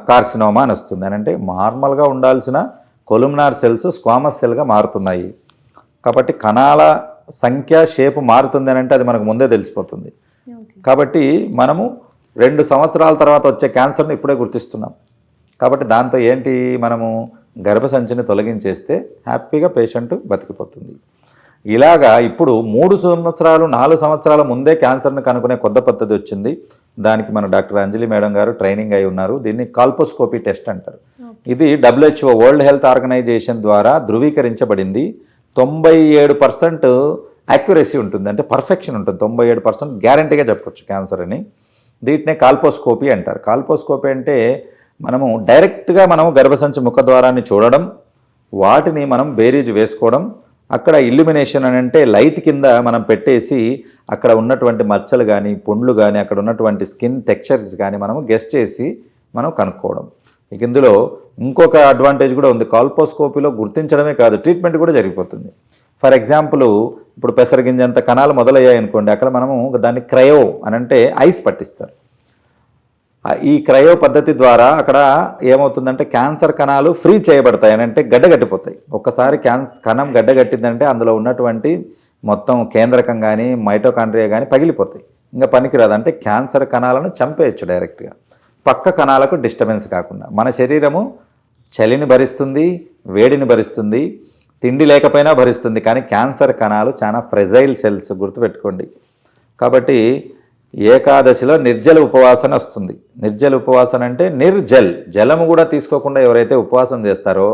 కార్సినోమా అని వస్తుంది. అని అంటే నార్మల్గా ఉండాల్సిన కొలుమినార్ సెల్స్ స్క్వామస్ సెల్గా మారుతున్నాయి. కాబట్టి కణాల సంఖ్య షేపు మారుతుంది అని అంటే అది మనకు ముందే తెలిసిపోతుంది. కాబట్టి మనము 2 సంవత్సరాల తర్వాత వచ్చే క్యాన్సర్ని ఇప్పుడే గుర్తిస్తున్నాం. కాబట్టి దాంతో ఏంటి, మనము గర్భసంచిని తొలగించేస్తే హ్యాపీగా పేషెంట్ బతికిపోతుంది. ఇలాగా ఇప్పుడు 3 సంవత్సరాలు 4 సంవత్సరాల ముందే క్యాన్సర్ని కనుక్కునే కొత్త పద్ధతి వచ్చింది. దానికి మన డాక్టర్ అంజలి మేడం గారు ట్రైనింగ్ అయి ఉన్నారు. దీన్ని కాల్పోస్కోపీ టెస్ట్ అంటారు. ఇది WHO వరల్డ్ హెల్త్ ఆర్గనైజేషన్ ద్వారా ధృవీకరించబడింది. 97% యాక్యురసీ ఉంటుంది, అంటే పర్ఫెక్షన్ ఉంటుంది. 97% గ్యారంటీగా చెప్పొచ్చు క్యాన్సర్ అని. దీంట్నే కాల్పోస్కోపీ అంటారు. కాల్పోస్కోపీ అంటే మనము డైరెక్ట్గా మనము గర్భసంచి ముఖద్వారాన్ని చూడడం, వాటిని మనం బేరీజ్ వేసుకోవడం, అక్కడ ఇల్యూమినేషన్ అని అంటే లైట్ కింద మనం పెట్టేసి అక్కడ ఉన్నటువంటి మచ్చలు కానీ పుండ్లు కానీ అక్కడ ఉన్నటువంటి స్కిన్ టెక్స్చర్స్ కానీ మనము గెస్ చేసి మనం కనుక్కోవడం. ఇక ఇందులో ఇంకొక అడ్వాంటేజ్ కూడా ఉంది. కాల్పోస్కోపీలో గుర్తించడమే కాదు, ట్రీట్మెంట్ కూడా జరిగిపోతుంది. ఫర్ ఎగ్జాంపుల్ ఇప్పుడు పెసరగింజంత కణాలు మొదలయ్యాయి అనుకోండి, అక్కడ మనము దాన్ని క్రయో అని అంటే ఐస్ పట్టిస్తారు. ఈ క్రయో పద్ధతి ద్వారా అక్కడ ఏమవుతుందంటే క్యాన్సర్ కణాలు ఫ్రీ చేయబడతాయి, అని అంటే గడ్డగట్టిపోతాయి. ఒక్కసారి కణం గడ్డగట్టిందంటే అందులో ఉన్నటువంటి మొత్తం కేంద్రకం కానీ మైటోకాండ్రియా కానీ పగిలిపోతాయి, ఇంకా పనికిరాదు. అంటే క్యాన్సర్ కణాలను చంపేయచ్చు డైరెక్ట్గా, పక్క కణాలకు డిస్టర్బెన్స్ కాకుండా. మన శరీరము చలిని భరిస్తుంది, వేడిని భరిస్తుంది, తిండి లేకపోయినా భరిస్తుంది. కానీ క్యాన్సర్ కణాలు చాలా ఫ్రెజైల్ సెల్స్, గుర్తుపెట్టుకోండి. కాబట్టి ఏకాదశిలో నిర్జల ఉపవాసన వస్తుంది. నిర్జల ఉపవాసన అంటే నిర్జల్, జలము కూడా తీసుకోకుండా ఎవరైతే ఉపవాసం చేస్తారో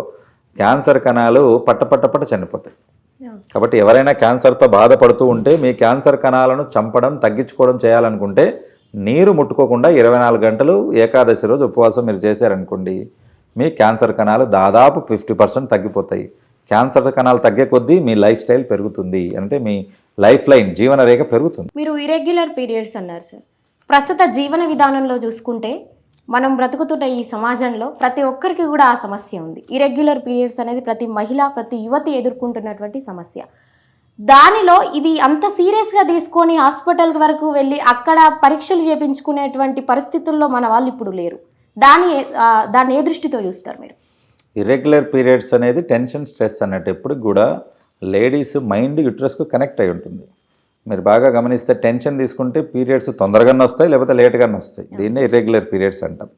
క్యాన్సర్ కణాలు పట్ట చనిపోతాయి. కాబట్టి ఎవరైనా క్యాన్సర్తో బాధపడుతూ ఉంటే మీ క్యాన్సర్ కణాలను చంపడం తగ్గించుకోవడం చేయాలనుకుంటే నీరు ముట్టుకోకుండా 24 గంటలు ఏకాదశి రోజు ఉపవాసం మీరు చేశారనుకోండి, మీ క్యాన్సర్ కణాలు దాదాపు 50% తగ్గిపోతాయి. క్యాన్సర్ కణాలు తగ్గే కొద్దీ మీ లైఫ్ స్టైల్ పెరుగుతుంది, అంటే మీ లైఫ్ లైన్ జీవన రేఖ పెరుగుతుంది. మీరు ఇరెగ్యులర్ పీరియడ్స్ అన్నారు సార్. ప్రస్తుత జీవన విధానంలో చూసుకుంటే మనం బ్రతుకుతున్న ఈ సమాజంలో ప్రతి ఒక్కరికి కూడా ఆ సమస్య ఉంది. ఇరెగ్యులర్ పీరియడ్స్ అనేది ప్రతి మహిళ, ప్రతి యువతి ఎదుర్కొంటున్నటువంటి సమస్య. దానిలో ఇది అంత సీరియస్గా తీసుకొని హాస్పిటల్ వరకు వెళ్ళి అక్కడ పరీక్షలు చేయించుకునేటువంటి పరిస్థితుల్లో మన వాళ్ళు ఇప్పుడు లేరు. దాన్ని ఏ దృష్టితో చూస్తారు మీరు? ఇర్రెగ్యులర్ పీరియడ్స్ అనేది టెన్షన్, స్ట్రెస్ అన్నట్టు. ఎప్పుడు కూడా లేడీస్ మైండ్ యుట్రస్కు కనెక్ట్ అయి ఉంటుంది. మీరు బాగా గమనిస్తే టెన్షన్ తీసుకుంటే పీరియడ్స్ తొందరగానే వస్తాయి, లేకపోతే లేట్గానే వస్తాయి. దీన్నే ఇర్రెగ్యులర్ పీరియడ్స్ అంటాం.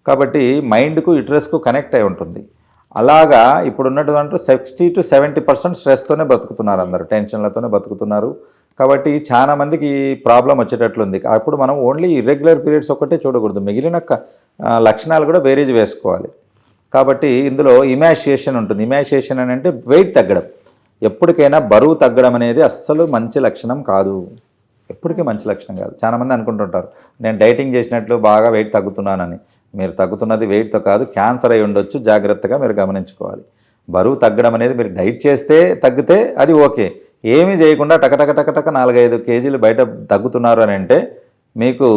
కాబట్టి మైండ్కు యుట్రస్కు కనెక్ట్ అయి ఉంటుంది. అలాగా ఇప్పుడు ఉన్నటువంటి 60 to 70% స్ట్రెస్తోనే బతుకుతున్నారు అందరూ, టెన్షన్లతోనే బతుకుతున్నారు. కాబట్టి చాలా మందికి ఈ ప్రాబ్లం వచ్చేటట్లుంది. అప్పుడు మనం ఓన్లీ ఇర్రెగ్యులర్ పీరియడ్స్ ఒక్కటే చూడకూడదు, మిగిలిన లక్షణాలు కూడా బేరీజ్ వేసుకోవాలి. కాబట్టి ఇందులో ఇమాషియేషన్ ఉంటుంది. ఇమాషియేషన్ అని అంటే వెయిట్ తగ్గడం. ఎప్పటికైనా బరువు తగ్గడం అనేది అస్సలు మంచి లక్షణం కాదు, ఎప్పటికీ మంచి లక్షణం కాదు. చాలామంది అనుకుంటుంటారు నేను డైటింగ్ చేసినట్లు బాగా వెయిట్ తగ్గుతున్నానని. మీరు తగ్గుతున్నది వెయిట్తో కాదు, క్యాన్సర్ అయి ఉండొచ్చు, జాగ్రత్తగా మీరు గమనించుకోవాలి. బరువు తగ్గడం అనేది మీరు డైట్ చేస్తే తగ్గితే అది ఓకే. ఏమీ చేయకుండా టకటక 4-5 కేజీలు బయట తగ్గుతున్నారు అని అంటే మీకు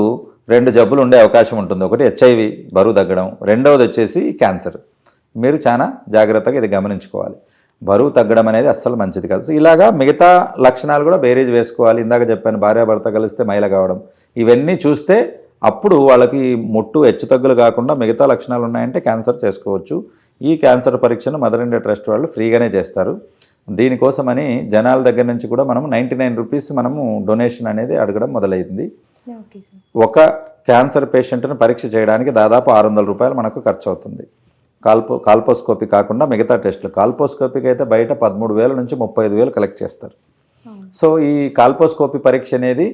2 జబ్బులు ఉండే అవకాశం ఉంటుంది. ఒకటి HIV, బరువు తగ్గడం. రెండవది వచ్చేసి క్యాన్సర్. మీరు చాలా జాగ్రత్తగా ఇది గమనించుకోవాలి. బరువు తగ్గడం అనేది అస్సలు మంచిది కాదు. ఇలాగా మిగతా లక్షణాలు కూడా బేరీజ్ వేసుకోవాలి. ఇందాక చెప్పాను, భార్యాభర్త కలిస్తే మైల కావడం, ఇవన్నీ చూస్తే అప్పుడు వాళ్ళకి ముట్టు హెచ్చు తగ్గులు కాకుండా మిగతా లక్షణాలు ఉన్నాయంటే క్యాన్సర్ చేసుకోవచ్చు. ఈ క్యాన్సర్ పరీక్షను మదర్ ఇండియా ట్రస్ట్ వాళ్ళు ఫ్రీగానే చేస్తారు. దీనికోసమని జనాల దగ్గర నుంచి కూడా మనము 99 రూపీస్ మనము డొనేషన్ అనేది అడగడం మొదలైంది. ఒక క్యాన్సర్ పేషెంట్ను పరీక్ష చేయడానికి దాదాపు 600 రూపాయలు మనకు ఖర్చు అవుతుంది. కాల్పోస్కోపీ కాకుండా మిగతా టెస్టులు. కాల్పోస్కోపీకి అయితే బయట 13,000 నుంచి 35,000 కలెక్ట్ చేస్తారు. సో ఈ కాల్పోస్కోపీ పరీక్ష అనేది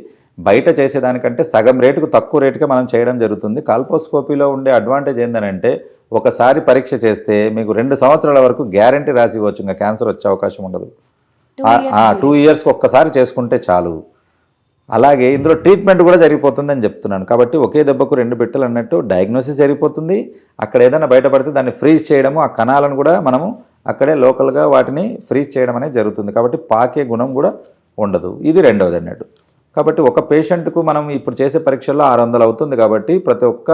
బయట చేసేదానికంటే సగం రేటుకు తక్కువ రేటుకే మనం చేయడం జరుగుతుంది. కాల్పోస్కోపీలో ఉండే అడ్వాంటేజ్ ఏంటంటే ఒకసారి పరీక్ష చేస్తే మీకు 2 సంవత్సరాల వరకు గ్యారంటీ రాసి ఇవ్వచ్చు, ఇంకా క్యాన్సర్ వచ్చే అవకాశం ఉండదు. 2 ఇయర్స్కి ఒక్కసారి చేసుకుంటే చాలు. అలాగే ఇందులో ట్రీట్మెంట్ కూడా జరిగిపోతుందని చెప్తున్నాను. కాబట్టి ఒకే దెబ్బకు 2 బిట్టలు అన్నట్టు డయాగ్నోసిస్ జరిగిపోతుంది. అక్కడ ఏదైనా బయటపడితే దాన్ని ఫ్రీజ్ చేయడము, ఆ కణాలను కూడా మనము అక్కడే లోకల్గా వాటిని ఫ్రీజ్ చేయడం అనేది జరుగుతుంది. కాబట్టి పాకే గుణం కూడా ఉండదు. ఇది రెండవది అన్నట్టు. కాబట్టి ఒక పేషెంట్కు మనం ఇప్పుడు చేసే పరీక్షల్లో 600 అవుతుంది. కాబట్టి ప్రతి ఒక్క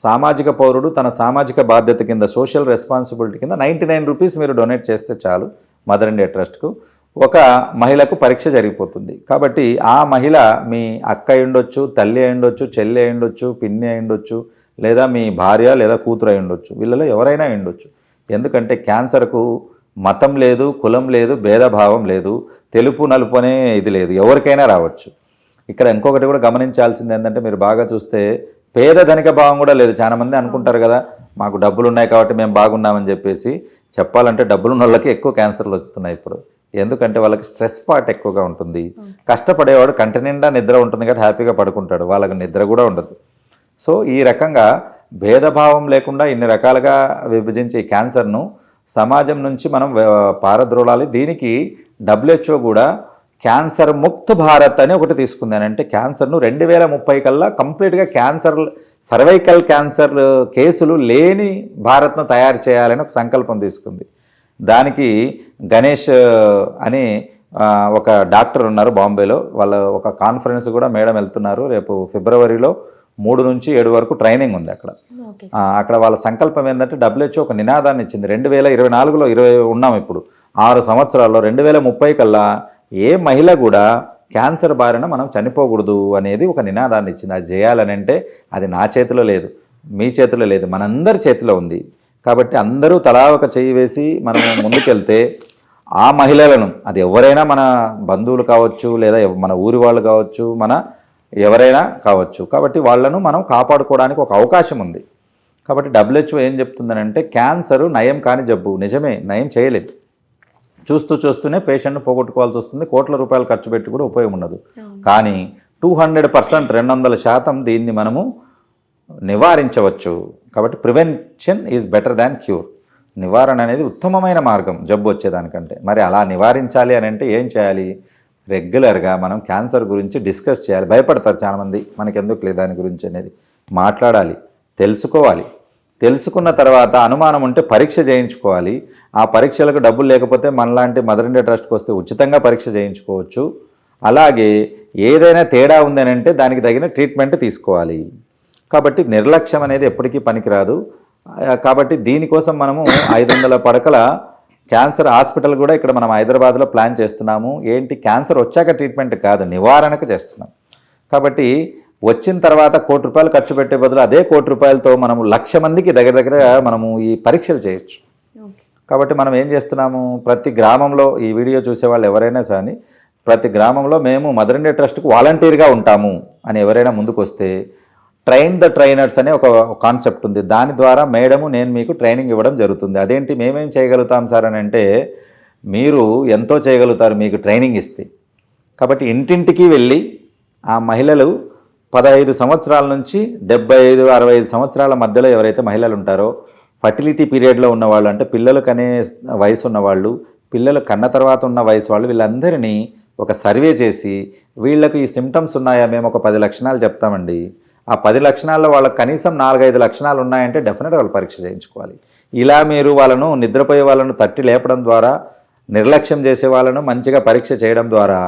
సామాజిక పౌరుడు తన సామాజిక బాధ్యత కింద, సోషల్ రెస్పాన్సిబిలిటీ కింద 99 రూపీస్ మీరు డొనేట్ చేస్తే చాలు మదర్ ఇండియా ట్రస్ట్కు. ఒక మహిళకు పరీక్ష జరిగిపోతుంది. కాబట్టి ఆ మహిళ మీ అక్క అయి ఉండొచ్చు, తల్లి అయి ఉండొచ్చు, చెల్లి అయి ఉండొచ్చు, పిన్ని అయి ఉండొచ్చు, లేదా మీ భార్య లేదా కూతురు అయి ఉండొచ్చు. వీళ్ళలో ఎవరైనా అయి ఉండొచ్చు. ఎందుకంటే క్యాన్సర్కు మతం లేదు, కులం లేదు, భేదభావం లేదు, తెలుపు నలుపు అనే ఇది లేదు, ఎవరికైనా రావచ్చు. ఇక్కడ ఇంకొకటి కూడా గమనించాల్సింది ఏంటంటే, మీరు బాగా చూస్తే పేద ధనిక భావం కూడా లేదు. చాలా మంది అనుకుంటారు కదా, మాకు డబ్బులు ఉన్నాయి కాబట్టి మేము బాగున్నామని చెప్పేసి. చెప్పాలంటే డబ్బులున్న వాళ్ళకి ఎక్కువ క్యాన్సర్లు వస్తున్నాయి ఇప్పుడు. ఎందుకంటే వాళ్ళకి స్ట్రెస్ పార్ట్ ఎక్కువగా ఉంటుంది. కష్టపడేవాడు కంటి నిండా నిద్ర ఉంటుంది కాబట్టి హ్యాపీగా పడుకుంటాడు, వాళ్ళకి నిద్ర కూడా ఉండదు. సో ఈ రకంగా భేదభావం లేకుండా ఇన్ని రకాలుగా విభజించే క్యాన్సర్ను సమాజం నుంచి మనం పారద్రోలాలి. దీనికి WHO కూడా క్యాన్సర్ ముక్త్ భారత్ అని ఒకటి తీసుకుంది. అని అంటే క్యాన్సర్ను 2030 కల్లా కంప్లీట్గా సర్వైకల్ క్యాన్సర్ కేసులు లేని భారత్ను తయారు చేయాలని ఒక సంకల్పం తీసుకుంది. దానికి గణేష్ అని ఒక డాక్టర్ ఉన్నారు బాంబేలో, వాళ్ళ ఒక కాన్ఫరెన్స్ కూడా మేడం వెళ్తున్నారు. రేపు ఫిబ్రవరిలో 3 నుంచి 7 వరకు ట్రైనింగ్ ఉంది అక్కడ. అక్కడ వాళ్ళ సంకల్పం ఏంటంటే WHO ఒక నినాదాన్ని ఇచ్చింది. 2024లో ఉన్నాం ఇప్పుడు, 6 సంవత్సరాల్లో 2030 కల్లా ఏ మహిళ కూడా క్యాన్సర్ బారిన మనం చనిపోకూడదు అనేది ఒక నినాదాన్ని ఇచ్చింది. అది చేయాలని అంటే అది నా చేతిలో లేదు, మీ చేతిలో లేదు, మనందరి చేతిలో ఉంది. కాబట్టి అందరూ తలా ఒక చెయ్యి వేసి మనం ముందుకెళ్తే ఆ మహిళలను, అది ఎవరైనా మన బంధువులు కావచ్చు, లేదా మన ఊరి వాళ్ళు కావచ్చు, మన ఎవరైనా కావచ్చు, కాబట్టి వాళ్ళను మనం కాపాడుకోవడానికి ఒక అవకాశం ఉంది. కాబట్టి WHO ఏం చెప్తుందనంటే, క్యాన్సరు నయం కాని జబ్బు. నిజమే, నయం చేయలేదు. చూస్తూనే పేషెంట్ను పోగొట్టుకోవాల్సి వస్తుంది. కోట్ల రూపాయలు ఖర్చు పెట్టి కూడా ఉపయోగం ఉండదు. కానీ 200% 200% దీన్ని మనము నివారించవచ్చు. కాబట్టి prevention is better than cure. నివారణ అనేది ఉత్తమమైన మార్గం జబ్బు వచ్చేదానికంటే. మరి అలా నివారించాలి అని అంటే ఏం చేయాలి? రెగ్యులర్గా మనం క్యాన్సర్ గురించి డిస్కస్ చేయాలి. భయపడతారు చాలామంది, మనకెందుకు లేదు దాని గురించి అనేది. మాట్లాడాలి, తెలుసుకోవాలి. తెలుసుకున్న తర్వాత అనుమానం ఉంటే పరీక్ష చేయించుకోవాలి. ఆ పరీక్షలకు డబ్బులు లేకపోతే మనలాంటి మదర్ ఇండియా ట్రస్ట్కి వస్తే ఉచితంగా పరీక్ష చేయించుకోవచ్చు. అలాగే ఏదైనా తేడా ఉందని అంటే దానికి తగిన ట్రీట్మెంట్ తీసుకోవాలి. కాబట్టి నిర్లక్ష్యం అనేది ఎప్పటికీ పనికిరాదు. కాబట్టి దీనికోసం మనము 500 పడకల క్యాన్సర్ హాస్పిటల్ కూడా ఇక్కడ మనం హైదరాబాద్లో ప్లాన్ చేస్తున్నాము. ఏంటి, క్యాన్సర్ వచ్చాక ట్రీట్మెంట్ కాదు, నివారణకు చేస్తున్నాం. కాబట్టి వచ్చిన తర్వాత ₹1,00,00,000 ఖర్చు పెట్టే బదులు అదే ₹1,00,00,000తో మనము 1,00,000 మందికి దగ్గర మనము ఈ పరీక్షలు చేయొచ్చు. కాబట్టి మనం ఏం చేస్తున్నాము, ప్రతి గ్రామంలో ఈ వీడియో చూసేవాళ్ళు ఎవరైనా కానీ ప్రతి గ్రామంలో మేము మదర్ ఇండియా ట్రస్ట్కు వాలంటీర్గా ఉంటాము అని ఎవరైనా ముందుకు వస్తే, ట్రైన్ ద ట్రైనర్స్ అనే ఒక కాన్సెప్ట్ ఉంది. దాని ద్వారా మేడము నేను మీకు ట్రైనింగ్ ఇవ్వడం జరుగుతుంది. అదేంటి, మేమేం చేయగలుగుతాం సార్ అని అంటే, మీరు ఎంతో చేయగలుగుతారు మీకు ట్రైనింగ్ ఇస్తే. కాబట్టి ఇంటింటికి వెళ్ళి ఆ మహిళలు 15 సంవత్సరాల నుంచి 75-65 సంవత్సరాల మధ్యలో ఎవరైతే మహిళలు ఉంటారో, ఫర్టిలిటీ పీరియడ్లో ఉన్నవాళ్ళు, అంటే పిల్లలు కనే వయసు ఉన్నవాళ్ళు, పిల్లలు కన్న తర్వాత ఉన్న వయసు వాళ్ళు, వీళ్ళందరినీ ఒక సర్వే చేసి వీళ్ళకి ఈ సిమ్టమ్స్ ఉన్నాయా, మేము ఒక 10 లక్షణాలు చెప్తామండి. ఆ 10 లక్షణాల్లో వాళ్ళకి కనీసం 4-5 లక్షణాలు ఉన్నాయంటే డెఫినెట్గా వాళ్ళు పరీక్ష చేయించుకోవాలి. ఇలా మీరు వాళ్ళను నిద్రపోయే వాళ్ళను తట్టి లేపడం ద్వారా, నిర్లక్ష్యం చేసే వాళ్ళను మంచిగా పరీక్ష చేయడం ద్వారా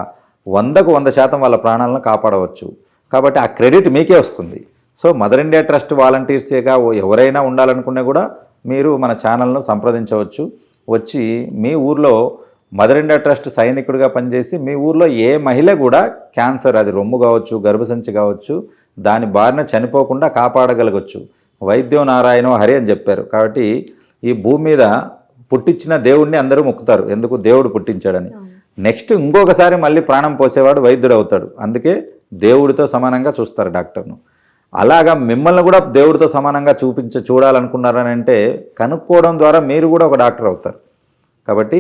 100కు 100% వాళ్ళ ప్రాణాలను కాపాడవచ్చు. కాబట్టి ఆ క్రెడిట్ మీకే వస్తుంది. సో మదర్ ఇండియా ట్రస్ట్ వాలంటీర్సేగా ఎవరైనా ఉండాలనుకున్నా కూడా మీరు మన ఛానల్ను సంప్రదించవచ్చు. వచ్చి మీ ఊర్లో మదర్ ఇండియా ట్రస్ట్ సైనికుడిగా పనిచేసి మీ ఊర్లో ఏ మహిళ కూడా క్యాన్సర్, అది రొమ్ము కావచ్చు, గర్భసంచి కావచ్చు, దాని బారిన చనిపోకుండా కాపాడగలగచ్చు. వైద్యో నారాయణో హరి అని చెప్పారు. కాబట్టి ఈ భూమి మీద పుట్టించిన దేవుడిని అందరూ మొక్కుతారు, ఎందుకు, దేవుడు పుట్టించాడని. నెక్స్ట్ ఇంకొకసారి మళ్ళీ ప్రాణం పోసేవాడు వైద్యుడు అవుతాడు. అందుకే దేవుడితో సమానంగా చూస్తారు డాక్టర్ను. అలాగా మిమ్మల్ని కూడా దేవుడితో సమానంగా చూడాలనుకున్నారని అంటే కనుక్కోవడం ద్వారా మీరు కూడా ఒక డాక్టర్ అవుతారు. కాబట్టి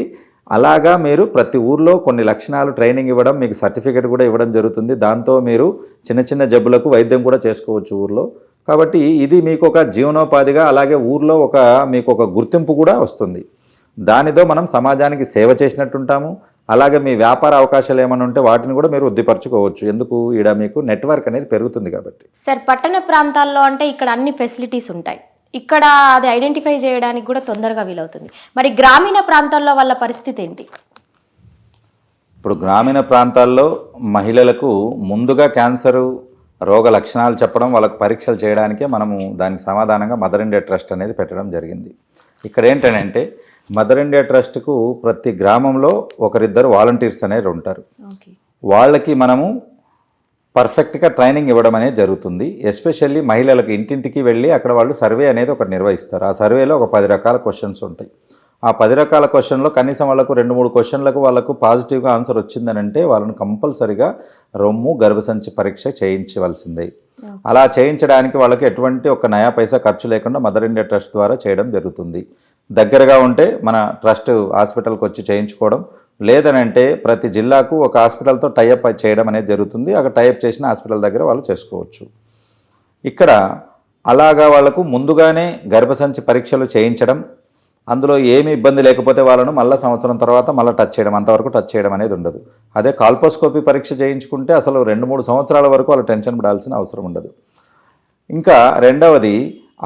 అలాగా మీరు ప్రతి ఊర్లో కొన్ని లక్షణాలు ట్రైనింగ్ ఇవ్వడం, మీకు సర్టిఫికేట్ కూడా ఇవ్వడం జరుగుతుంది. దాంతో మీరు చిన్న చిన్న జబ్బులకు వైద్యం కూడా చేసుకోవచ్చు ఊర్లో. కాబట్టి ఇది మీకు ఒక జీవనోపాధిగా, అలాగే ఊర్లో మీకు ఒక గుర్తింపు కూడా వస్తుంది. దానితో మనం సమాజానికి సేవ చేసినట్టుంటాము. అలాగే మీ వ్యాపార అవకాశాలు ఏమైనా ఉంటే వాటిని కూడా మీరు వృద్ధిపరచుకోవచ్చు. ఎందుకు, ఈడ మీకు నెట్వర్క్ అనేది పెరుగుతుంది కాబట్టి. సార్, పట్టణ ప్రాంతాల్లో అంటే ఇక్కడ అన్ని ఫెసిలిటీస్ ఉంటాయి, ఇక్కడ అది ఐడెంటిఫై చేయడానికి కూడా తొందరగా వీలవుతుంది. మరి గ్రామీణ ప్రాంతాల్లో వాళ్ళ పరిస్థితి ఏంటి? ఇప్పుడు గ్రామీణ ప్రాంతాల్లో మహిళలకు ముందుగా క్యాన్సర్ రోగ లక్షణాలు చెప్పడం, వాళ్ళకు పరీక్షలు చేయడానికే మనము దానికి సమాధానంగా మదర్ ఇండియా ట్రస్ట్ అనేది పెట్టడం జరిగింది. ఇక్కడ ఏంటంటే మదర్ ఇండియా ట్రస్ట్కు ప్రతి గ్రామంలో ఒకరిద్దరు వాలంటీర్స్ అనేది ఉంటారు. వాళ్ళకి మనము పర్ఫెక్ట్గా ట్రైనింగ్ ఇవ్వడం అనేది జరుగుతుంది. ఎస్పెషల్లీ మహిళలకు ఇంటింటికి వెళ్ళి అక్కడ వాళ్ళు సర్వే అనేది ఒకటి నిర్వహిస్తారు. ఆ సర్వేలో ఒక 10 రకాల క్వశ్చన్స్ ఉంటాయి. ఆ 10 రకాల క్వశ్చన్లో కనీసం వాళ్ళకు 2-3 క్వశ్చన్లకు వాళ్ళకు పాజిటివ్గా ఆన్సర్ వచ్చిందనంటే వాళ్ళని కంపల్సరిగా రొమ్ము గర్భసంచి పరీక్ష చేయించవలసిందే. అలా చేయించడానికి వాళ్ళకి ఎటువంటి ఒక నయా పైసా ఖర్చు లేకుండా మదర్ ఇండియా ట్రస్ట్ ద్వారా చేయడం జరుగుతుంది. దగ్గరగా ఉంటే మన ట్రస్ట్ హాస్పిటల్కి వచ్చి చేయించుకోవడం, లేదనంటే ప్రతి జిల్లాకు ఒక హాస్పిటల్తో టైఅప్ చేయడం అనేది జరుగుతుంది. అక్కడ టైఅప్ చేసిన హాస్పిటల్ దగ్గర వాళ్ళు చేసుకోవచ్చు. ఇక్కడ అలాగా వాళ్ళకు ముందుగానే గర్భసంచి పరీక్షలు చేయించడం, అందులో ఏమి ఇబ్బంది లేకపోతే వాళ్ళను మళ్ళీ సంవత్సరం తర్వాత మళ్ళీ టచ్ చేయడం, అంతవరకు టచ్ చేయడం అనేది ఉండదు. అదే కాల్పోస్కోపీ పరీక్ష చేయించుకుంటే అసలు 2-3 సంవత్సరాల వరకు వాళ్ళు టెన్షన్ పడాల్సిన అవసరం ఉండదు. ఇంకా రెండవది,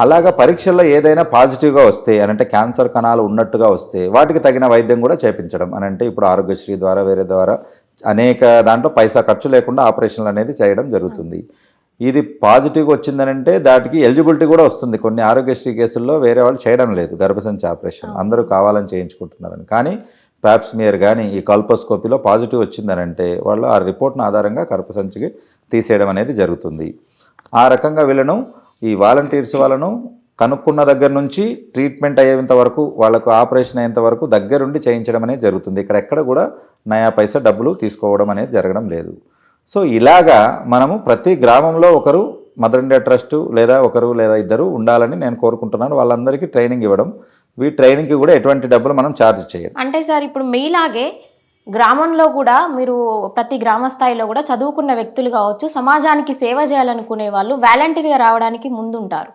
అలాగా పరీక్షల్లో ఏదైనా పాజిటివ్గా వస్తే అనంటే క్యాన్సర్ కణాలు ఉన్నట్టుగా వస్తే వాటికి తగిన వైద్యం కూడా చేయించడం అనంటే ఇప్పుడు ఆరోగ్యశ్రీ ద్వారా వేరే ద్వారా అనేక దాంట్లో పైసా ఖర్చు లేకుండా ఆపరేషన్లు అనేది చేయడం జరుగుతుంది. ఇది పాజిటివ్గా వచ్చిందనంటే దాటికి ఎలిజిబిలిటీ కూడా వస్తుంది. కొన్ని ఆరోగ్యశ్రీ కేసుల్లో వేరే వాళ్ళు చేయడం లేదు గర్భసంచి ఆపరేషన్, అందరూ కావాలని చేయించుకుంటున్నారని. కానీ ప్యాప్స్మియర్ కానీ ఈ కాల్పోస్కోపీలో పాజిటివ్ వచ్చిందనంటే వాళ్ళు ఆ రిపోర్ట్ను ఆధారంగా గర్భసంచికి తీసేయడం అనేది జరుగుతుంది. ఆ రకంగా వీళ్ళను ఈ వాలంటీర్స్ వాళ్ళను కనుక్కున్న దగ్గర నుంచి ట్రీట్మెంట్ అయ్యేంత వరకు, వాళ్ళకు ఆపరేషన్ అయ్యేంత వరకు దగ్గరుండి చేయించడం అనేది జరుగుతుంది. ఇక్కడ ఎక్కడ కూడా నయా పైసా డబ్బులు తీసుకోవడం అనేది జరగడం లేదు. సో ఇలాగా మనము ప్రతి గ్రామంలో ఒకరు మదర్ ఇండియా ట్రస్ట్ లేదా ఒకరు లేదా ఇద్దరు ఉండాలని నేను కోరుకుంటున్నాను. వాళ్ళందరికీ ట్రైనింగ్ ఇవ్వడం, ఈ ట్రైనింగ్కి కూడా ఎటువంటి డబ్బులు మనం ఛార్జ్ చేయం. అంటే సార్ ఇప్పుడు మీలాగే గ్రామంలో కూడా మీరు ప్రతి గ్రామ స్థాయిలో కూడా చదువుకున్న వ్యక్తులు కావచ్చు, సమాజానికి సేవ చేయాలనుకునే వాళ్ళు వాలంటీర్గా రావడానికి ముందుంటారు.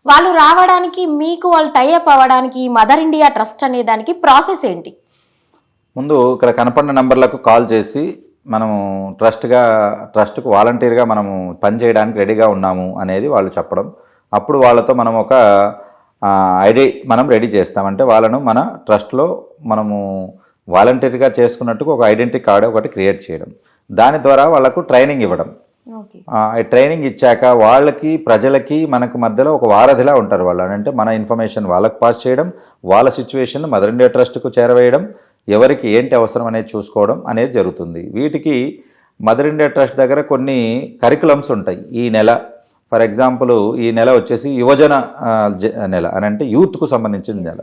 వాళ్ళు రావడానికి మీకు వాళ్ళు టైఅప్ అవ్వడానికి మదర్ ఇండియా ట్రస్ట్ అనే దానికి ప్రాసెస్ ఏంటి? ముందు ఇక్కడ కనపడిన నంబర్లకు కాల్ చేసి మనము ట్రస్ట్కు వాలంటీర్గా మనము పనిచేయడానికి రెడీగా ఉన్నాము అనేది వాళ్ళు చెప్పడం. అప్పుడు వాళ్ళతో మనం ఒక ఐడి మనం రెడీ చేస్తామంటే వాళ్ళను మన ట్రస్ట్లో మనము వాలంటీర్గా చేసుకున్నట్టుగా ఒక ఐడెంటిటీ కార్డు ఒకటి క్రియేట్ చేయడం, దాని ద్వారా వాళ్ళకు ట్రైనింగ్ ఇవ్వడం. ట్రైనింగ్ ఇచ్చాక వాళ్ళకి ప్రజలకి మనకు మధ్యలో ఒక వారధిలా ఉంటారు వాళ్ళు. అంటే మన ఇన్ఫర్మేషన్ వాళ్ళకు పాస్ చేయడం, వాళ్ళ సిచ్యువేషన్ మదర్ ఇండియా ట్రస్ట్కు చేరవేయడం, ఎవరికి ఏంటి అవసరం అనేది చూసుకోవడం అనేది జరుగుతుంది. వీటికి మదర్ ఇండియా ట్రస్ట్ దగ్గర కొన్ని కరికులమ్స్ ఉంటాయి. ఈ నెల ఫర్ ఎగ్జాంపుల్ ఈ నెల వచ్చేసి యువజన నెల అని అంటే యూత్కు సంబంధించిన నెల.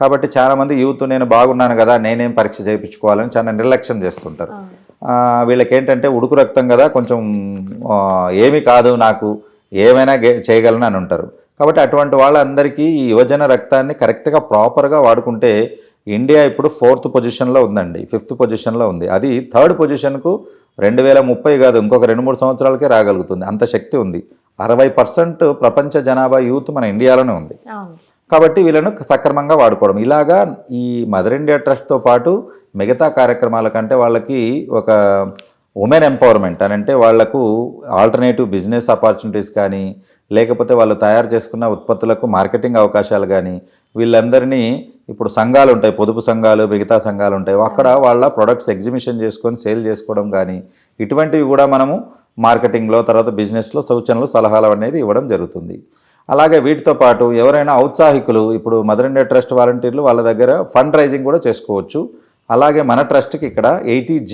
కాబట్టి చాలామంది యూత్ నేను బాగున్నాను కదా నేనేం పరీక్ష చేయించుకోవాలని చాలా నిర్లక్ష్యం చేస్తుంటారు. వీళ్ళకి ఏంటంటే ఉడుకు రక్తం కదా, కొంచెం ఏమీ కాదు నాకు ఏమైనా చేయగలను అని ఉంటారు. కాబట్టి అటువంటి వాళ్ళందరికీ ఈ యువజన రక్తాన్ని కరెక్ట్గా ప్రాపర్గా వాడుకుంటే ఇండియా ఇప్పుడు 4th పొజిషన్లో ఉందండి, 5th పొజిషన్లో ఉంది. అది 3rd పొజిషన్కు 2030 కాదు ఇంకొక 2-3 సంవత్సరాలకే రాగలుగుతుంది. అంత శక్తి ఉంది. 60% ప్రపంచ జనాభా యూత్ మన ఇండియాలోనే ఉంది. కాబట్టి వీళ్ళను సక్రమంగా వాడుకోవడం. ఇలాగా ఈ మదర్ ఇండియా ట్రస్ట్తో పాటు మిగతా కార్యక్రమాల కంటే వాళ్ళకి ఒక ఉమెన్ ఎంపవర్మెంట్ అని అంటే వాళ్లకు ఆల్టర్నేటివ్ బిజినెస్ ఆపర్చునిటీస్ కానీ, లేకపోతే వాళ్ళు తయారు చేసుకున్న ఉత్పత్తులకు మార్కెటింగ్ అవకాశాలు కానీ, వీళ్ళందరినీ ఇప్పుడు సంఘాలు ఉంటాయి, పొదుపు సంఘాలు, మిగతా సంఘాలు ఉంటాయి, అక్కడ వాళ్ళ ప్రొడక్ట్స్ ఎగ్జిబిషన్ చేసుకొని సేల్ చేసుకోవడం కానీ, ఇటువంటివి కూడా మనము మార్కెటింగ్లో తర్వాత బిజినెస్లో సూచనలు సలహాలు అనేది ఇవ్వడం జరుగుతుంది. అలాగే వీటితో పాటు ఎవరైనా ఔత్సాహికులు ఇప్పుడు మదర్ ఇండియా ట్రస్ట్ వాలంటీర్లు వాళ్ళ దగ్గర ఫండ్ రైజింగ్ కూడా చేసుకోవచ్చు. అలాగే మన ట్రస్ట్కి ఇక్కడ 80G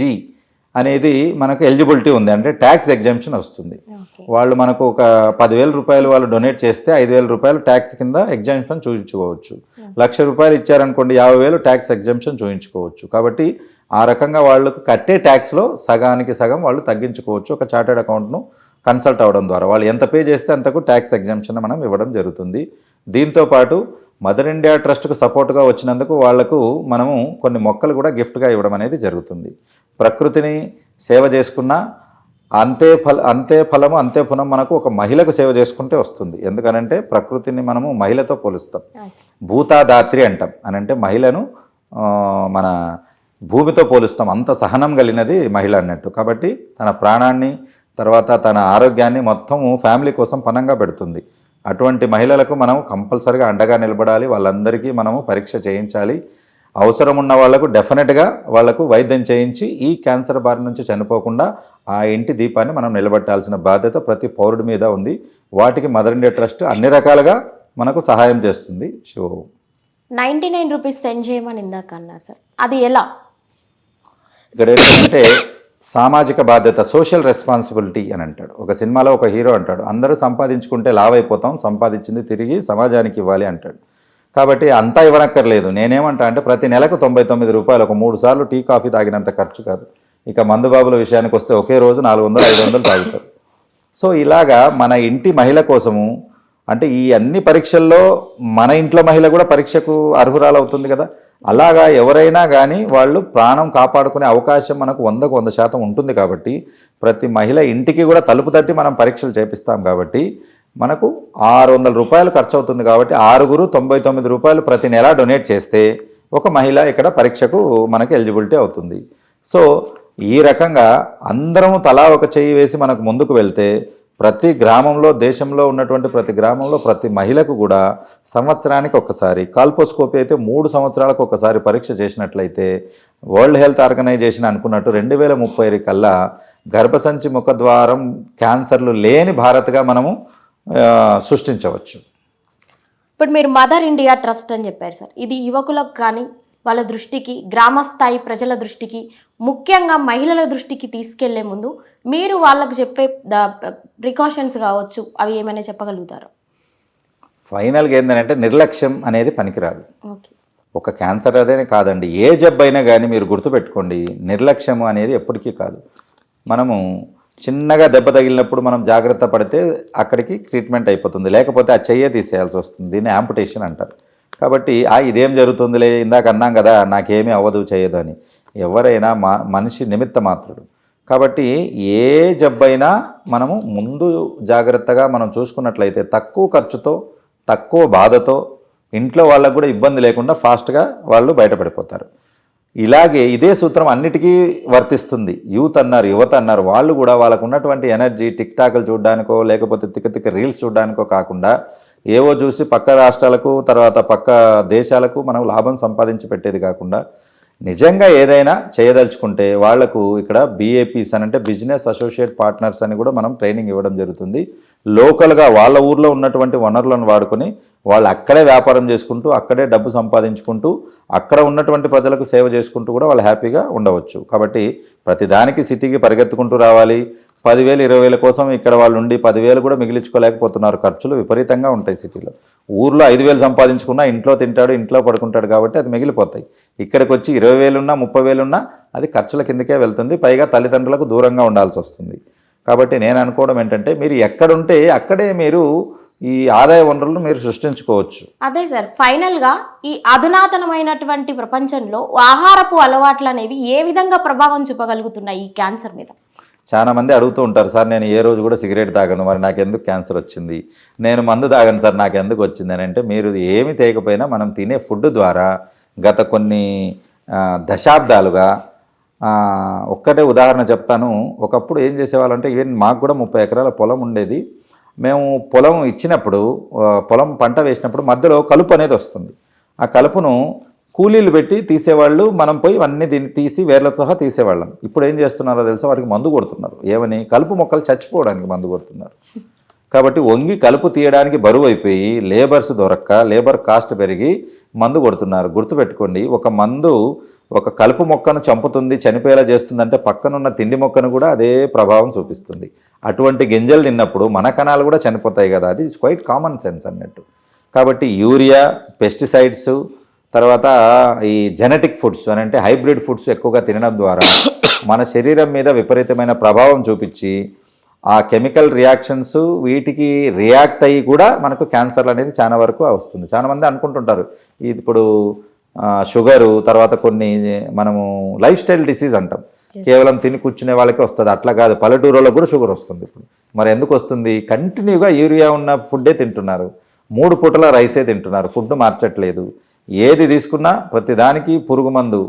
అనేది మనకు ఎలిజిబిలిటీ ఉంది, అంటే ట్యాక్స్ ఎగ్జంప్షన్ వస్తుంది. వాళ్ళు మనకు ఒక 10,000 రూపాయలు వాళ్ళు డొనేట్ చేస్తే 5,000 రూపాయలు ట్యాక్స్ కింద ఎగ్జంప్షన్ చూపించుకోవచ్చు. 1,00,000 రూపాయలు ఇచ్చారనుకోండి 50,000 ట్యాక్స్ ఎగ్జంప్షన్ చూపించుకోవచ్చు. కాబట్టి ఆ రకంగా వాళ్ళకు కట్టే ట్యాక్స్లో సగానికి సగం వాళ్ళు తగ్గించుకోవచ్చు. ఒక చార్టెడ్ అకౌంట్ను కన్సల్ట్ అవ్వడం ద్వారా వాళ్ళు ఎంత పే చేస్తే అంతకు ట్యాక్స్ ఎగ్జంప్షన్ మనం ఇవ్వడం జరుగుతుంది. దీంతోపాటు మదర్ ఇండియా ట్రస్ట్కు సపోర్ట్గా వచ్చినందుకు వాళ్లకు మనము కొన్ని మొక్కలు కూడా గిఫ్ట్గా ఇవ్వడం అనేది జరుగుతుంది. ప్రకృతిని సేవ చేసుకున్నా అంతే ఫలము అంతే పునం మనకు ఒక మహిళకు సేవ చేసుకుంటే వస్తుంది. ఎందుకనంటే ప్రకృతిని మనము మహిళతో పోలుస్తాం, భూతాదాత్రి అంటాం. అనంటే మహిళను మన భూమితో పోలుస్తాం, అంత సహనం కలిగినది మహిళ అన్నట్టు. కాబట్టి తన ప్రాణాన్ని తర్వాత తన ఆరోగ్యాన్ని మొత్తము ఫ్యామిలీ కోసం పణంగా పెడుతుంది. అటువంటి మహిళలకు మనం కంపల్సరిగా అండగా నిలబడాలి. వాళ్ళందరికీ మనము పరీక్ష చేయించాలి. అవసరం ఉన్న వాళ్లకు డెఫినెట్గా వాళ్లకు వైద్యం చేయించి ఈ క్యాన్సర్ బారి నుంచి చనిపోకుండా ఆ ఇంటి దీపాన్ని మనం నిలబెట్టాల్సిన బాధ్యత ప్రతి పౌరుడి మీద ఉంది. వాటికి మదర్ ఇండియా ట్రస్ట్ అన్ని రకాలుగా మనకు సహాయం చేస్తుంది. శివ 99 రూపీస్ సెండ్ చేయమని ఇందాక అన్నారు సార్, అది ఎలా? ఇక్కడ ఏంటంటే సామాజిక బాధ్యత, సోషల్ రెస్పాన్సిబిలిటీ అని అంటాడు. ఒక సినిమాలో ఒక హీరో అంటాడు, అందరూ సంపాదించుకుంటే లావైపోతాం, సంపాదించింది తిరిగి సమాజానికి ఇవ్వాలి అంటాడు. కాబట్టి అంతా ఇవ్వనక్కర్లేదు. నేనేమంటా అంటే ప్రతి నెలకు 99 రూపాయలు, ఒక 3 సార్లు టీ కాఫీ తాగినంత ఖర్చు కాదు. ఇక మందుబాబుల విషయానికి వస్తే ఒకే రోజు 400-500 తాగుతారు. సో ఇలాగా మన ఇంటి మహిళ కోసము, అంటే ఈ అన్ని పరీక్షల్లో మన ఇంట్లో మహిళ కూడా పరీక్షకు అర్హురాలు అవుతుంది కదా. అలాగా ఎవరైనా కానీ వాళ్ళు ప్రాణం కాపాడుకునే అవకాశం మనకు 100కు 100% ఉంటుంది. కాబట్టి ప్రతి మహిళ ఇంటికి కూడా తలుపు తట్టి మనం పరీక్షలు చేపిస్తాం. కాబట్టి మనకు 600 రూపాయలు ఖర్చు అవుతుంది. కాబట్టి 6 99 రూపాయలు ప్రతి నెల డొనేట్ చేస్తే ఒక మహిళ ఇక్కడ పరీక్షకు మనకు ఎలిజిబిలిటీ అవుతుంది. సో ఈ రకంగా అందరం తలా ఒక చెయ్యి వేసి మనకు ముందుకు వెళ్తే ప్రతి గ్రామంలో, దేశంలో ఉన్నటువంటి ప్రతి గ్రామంలో ప్రతి మహిళకు కూడా సంవత్సరానికి ఒక్కసారి, కాల్పోస్కోపీ అయితే 3 సంవత్సరాలకు ఒకసారి పరీక్ష చేసినట్లయితే వరల్డ్ హెల్త్ ఆర్గనైజేషన్ అనుకున్నట్టు 2030 కల్లా గర్భసంచి ముఖద్వారం క్యాన్సర్లు లేని భారత్గా మనము సృష్టించవచ్చు. ఇప్పుడు మీరు మదర్ ఇండియా ట్రస్ట్ అని చెప్పారు సార్, ఇది యువకులకు కానీ వాళ్ళ దృష్టికి, గ్రామస్థాయి ప్రజల దృష్టికి, ముఖ్యంగా మహిళల దృష్టికి తీసుకెళ్లే ముందు మీరు వాళ్ళకు చెప్పే ప్రికాషన్స్ కావచ్చు, అవి ఏమైనా చెప్పగలుగుతారు? ఫైనల్గా ఏంటంటే నిర్లక్ష్యం అనేది పనికిరాదు. ఓకే, ఒక క్యాన్సర్ అదేనే కాదండి, ఏ జబ్బు అయినా కానీ మీరు గుర్తుపెట్టుకోండి, నిర్లక్ష్యం అనేది ఎప్పటికీ కాదు. మనము చిన్నగా దెబ్బ తగిలినప్పుడు మనం జాగ్రత్త పడితే అక్కడికి ట్రీట్మెంట్ అయిపోతుంది, లేకపోతే ఆ చెయ్యే తీసేయాల్సి వస్తుంది. దీన్ని యాంపుటేషన్ అంటారు. కాబట్టి ఇదేం జరుగుతుందిలే, ఇందాక అన్నాం కదా నాకేమీ అవ్వదు చేయదు అని. ఎవరైనా మనిషి నిమిత్త మాత్రుడు. కాబట్టి ఏ జబ్బైనా మనము ముందు జాగ్రత్తగా మనం చూసుకున్నట్లయితే తక్కువ ఖర్చుతో, తక్కువ బాధతో, ఇంట్లో వాళ్ళకు కూడా ఇబ్బంది లేకుండా ఫాస్ట్గా వాళ్ళు బయటపడిపోతారు. ఇలాగే ఇదే సూత్రం అన్నిటికీ వర్తిస్తుంది. యూత్ అన్నారు, యువత అన్నారు, వాళ్ళు కూడా వాళ్ళకు ఉన్నటువంటి ఎనర్జీ టిక్ టాక్లు చూడడానికో లేకపోతే తిక్క రీల్స్ చూడడానికో కాకుండా ఏవో చూసి పక్క రాష్ట్రాలకు, తర్వాత పక్క దేశాలకు మనం లాభం సంపాదించి పెట్టేది కాకుండా నిజంగా ఏదైనా చేయదలుచుకుంటే వాళ్లకు ఇక్కడ BAPs అని అంటే బిజినెస్ అసోసియేట్ పార్ట్నర్స్ అని కూడా మనం ట్రైనింగ్ ఇవ్వడం జరుగుతుంది. లోకల్గా వాళ్ళ ఊర్లో ఉన్నటువంటి వనరులను వాడుకొని వాళ్ళు అక్కడే వ్యాపారం చేసుకుంటూ, అక్కడే డబ్బు సంపాదించుకుంటూ, అక్కడ ఉన్నటువంటి ప్రజలకు సేవ చేసుకుంటూ కూడా వాళ్ళు హ్యాపీగా ఉండవచ్చు. కాబట్టి ప్రతిదానికి సిటీకి పరిగెత్తుకుంటూ రావాలి, 10,000 20,000 కోసం ఇక్కడ వాళ్ళు ఉండి 10,000 కూడా మిగిలించుకోలేకపోతున్నారు. ఖర్చులు విపరీతంగా ఉంటాయి సిటీలో. ఊర్లో 5,000 సంపాదించుకున్నా ఇంట్లో తింటాడు, ఇంట్లో పడుకుంటాడు కాబట్టి అది మిగిలిపోతాయి. ఇక్కడికి వచ్చి 20,000 ఉన్నా 30,000 ఉన్నా అది ఖర్చుల కిందకే వెళ్తుంది. పైగా తల్లిదండ్రులకు దూరంగా ఉండాల్సి వస్తుంది. కాబట్టి నేను అనుకోవడం ఏంటంటే మీరు ఎక్కడుంటే అక్కడే మీరు ఈ ఆదాయ వనరులను మీరు సృష్టించుకోవచ్చు. అదే సార్, ఫైనల్గా ఈ అధునాతనమైనటువంటి ప్రపంచంలో ఆహారపు అలవాట్లు అనేవి ఏ విధంగా ప్రభావం చూపగలుగుతున్నాయి ఈ క్యాన్సర్ మీద? చాలా మంది అడుగుతూ ఉంటారు, సార్ నేను ఏ రోజు కూడా సిగరెట్ తాగను, మరి నాకు ఎందుకు క్యాన్సర్ వచ్చింది? నేను మందు తాగను సార్, నాకు ఎందుకు వచ్చింది అని అంటే, మీరు ఏమి తేకపోయినా మనం తినే ఫుడ్ ద్వారా గత కొన్ని దశాబ్దాలుగా, ఒక్కటే ఉదాహరణ చెప్తాను. ఒకప్పుడు ఏం చేసేవాళ్ళంటే, ఈవెన్ మాకు కూడా 30 ఎకరాల పొలం ఉండేది. మేము పొలం ఇచ్చినప్పుడు, పొలం పంట వేసినప్పుడు మధ్యలో కలుపు అనేది వస్తుంది. ఆ కలుపును కూలీలు పెట్టి తీసేవాళ్ళు, మనం పోయి అన్నీ దీన్ని తీసి వేర్లతో సహా తీసేవాళ్ళం. ఇప్పుడు ఏం చేస్తున్నారో తెలుసా, వాటికి మందు కొడుతున్నారు. ఏమని? కలుపు మొక్కలు చచ్చిపోవడానికి మందు కొడుతున్నారు. కాబట్టి వంగి కలుపు తీయడానికి బరువు అయిపోయి లేబర్స్ దొరక్క, లేబర్ కాస్ట్ పెరిగి మందు కొడుతున్నారు. గుర్తుపెట్టుకోండి, ఒక మందు ఒక కలుపు మొక్కను చంపుతుంది, చనిపోయేలా చేస్తుందంటే పక్కనున్న తిండి మొక్కను కూడా అదే ప్రభావం చూపిస్తుంది. అటువంటి గింజలు తిన్నప్పుడు మన కణాలు కూడా చనిపోతాయి కదా, అది క్వైట్ కామన్ సెన్స్ అన్నట్టు. కాబట్టి యూరియా, పెస్టిసైడ్స్, తర్వాత ఈ జెనెటిక్ ఫుడ్స్ అని అంటే హైబ్రిడ్ ఫుడ్స్ ఎక్కువగా తినడం ద్వారా మన శరీరం మీద విపరీతమైన ప్రభావం చూపించి ఆ కెమికల్ రియాక్షన్స్ వీటికి రియాక్ట్ అయ్యి కూడా మనకు క్యాన్సర్లు అనేది చాలా వరకు వస్తుంది. చాలామంది అనుకుంటుంటారు ఇది ఇప్పుడు షుగరు, తర్వాత కొన్ని మనము లైఫ్ స్టైల్ డిసీజ్ అంటాం, కేవలం తిని కూర్చునే వాళ్ళకి వస్తుంది. అట్లా కాదు, పల్లెటూరులో కూడా షుగర్ వస్తుంది. ఇప్పుడు మరి ఎందుకు వస్తుంది? కంటిన్యూగా యూరియా ఉన్న ఫుడ్డే తింటున్నారు, 3 పూటల రైసే తింటున్నారు, ఫుడ్ మార్చట్లేదు. ఏది తీసుకున్నా ప్రతిదానికి పురుగు మందు,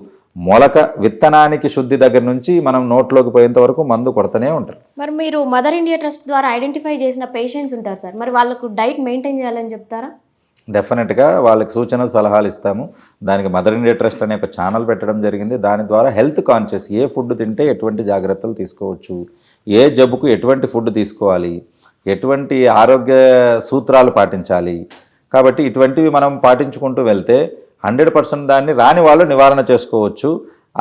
మొలక విత్తనానికి శుద్ధి దగ్గర నుంచి మనం నోట్లోకి పోయేంత వరకు మందు కొడతనే ఉంటారు. మరి మీరు మదర్ ఇండియా ట్రస్ట్ ద్వారా ఐడెంటిఫై చేసిన పేషెంట్స్ ఉంటారు సార్, మరి వాళ్ళకు డైట్ మెయింటైన్ చేయాలని చెప్తారా? డెఫినెట్గా వాళ్ళకి సూచనలు సలహాలు ఇస్తాము. దానికి మదర్ ఇండియా ట్రస్ట్ అనే ఒక ఛానల్ పెట్టడం జరిగింది. దాని ద్వారా హెల్త్ కాన్షియస్, ఏ ఫుడ్ తింటే ఎటువంటి జాగ్రత్తలు తీసుకోవచ్చు, ఏ జబ్బుకు ఎటువంటి ఫుడ్ తీసుకోవాలి, ఎటువంటి ఆరోగ్య సూత్రాలు పాటించాలి. కాబట్టి ఇటువంటివి మనం పాటించుకుంటూ వెళ్తే 100% దాన్ని రాని వాళ్ళు నివారణ చేసుకోవచ్చు.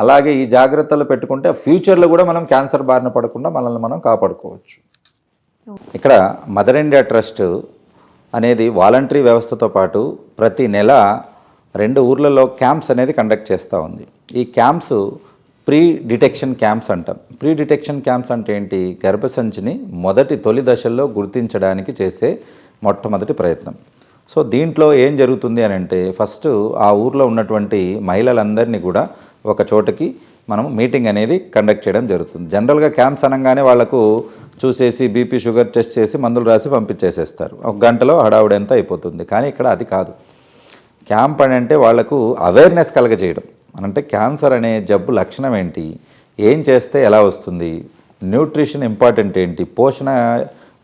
అలాగే ఈ జాగ్రత్తలు పెట్టుకుంటే ఫ్యూచర్లో కూడా మనం క్యాన్సర్ బారిన పడకుండా మనల్ని మనం కాపాడుకోవచ్చు. ఇక్కడ మదర్ ఇండియా ట్రస్ట్ అనేది వాలంటరీ వ్యవస్థతో పాటు ప్రతి నెల 2 ఊర్లలో క్యాంప్స్ అనేది కండక్ట్ చేస్తూ ఉంది. ఈ క్యాంప్స్ ప్రీ డిటెక్షన్ క్యాంప్స్ అంటాం. ప్రీ డిటెక్షన్ క్యాంప్స్ అంటే ఏంటి? గర్భసంచిని తొలి దశల్లో గుర్తించడానికి చేసే మొట్టమొదటి ప్రయత్నం. సో దీంట్లో ఏం జరుగుతుంది అని అంటే, ఫస్ట్ ఆ ఊర్లో ఉన్నటువంటి మహిళలందరినీ కూడా ఒక చోటకి మనం మీటింగ్ అనేది కండక్ట్ చేయడం జరుగుతుంది. జనరల్గా క్యాంప్స్ అనగానే వాళ్ళకు చూసేసి బీపీ షుగర్ టెస్ట్ చేసి మందులు రాసి పంపించేసేస్తారు. 1 గంటలో హడావుడంతా అయిపోతుంది. కానీ ఇక్కడ అది కాదు. క్యాంప్ అని అంటే వాళ్లకు అవేర్నెస్ కలగజేయడం. అంటే క్యాన్సర్ అనే జబ్బు లక్షణం ఏంటి, ఏం చేస్తే ఎలా వస్తుంది, న్యూట్రిషన్ ఇంపార్టెంట్ ఏంటి, పోషణ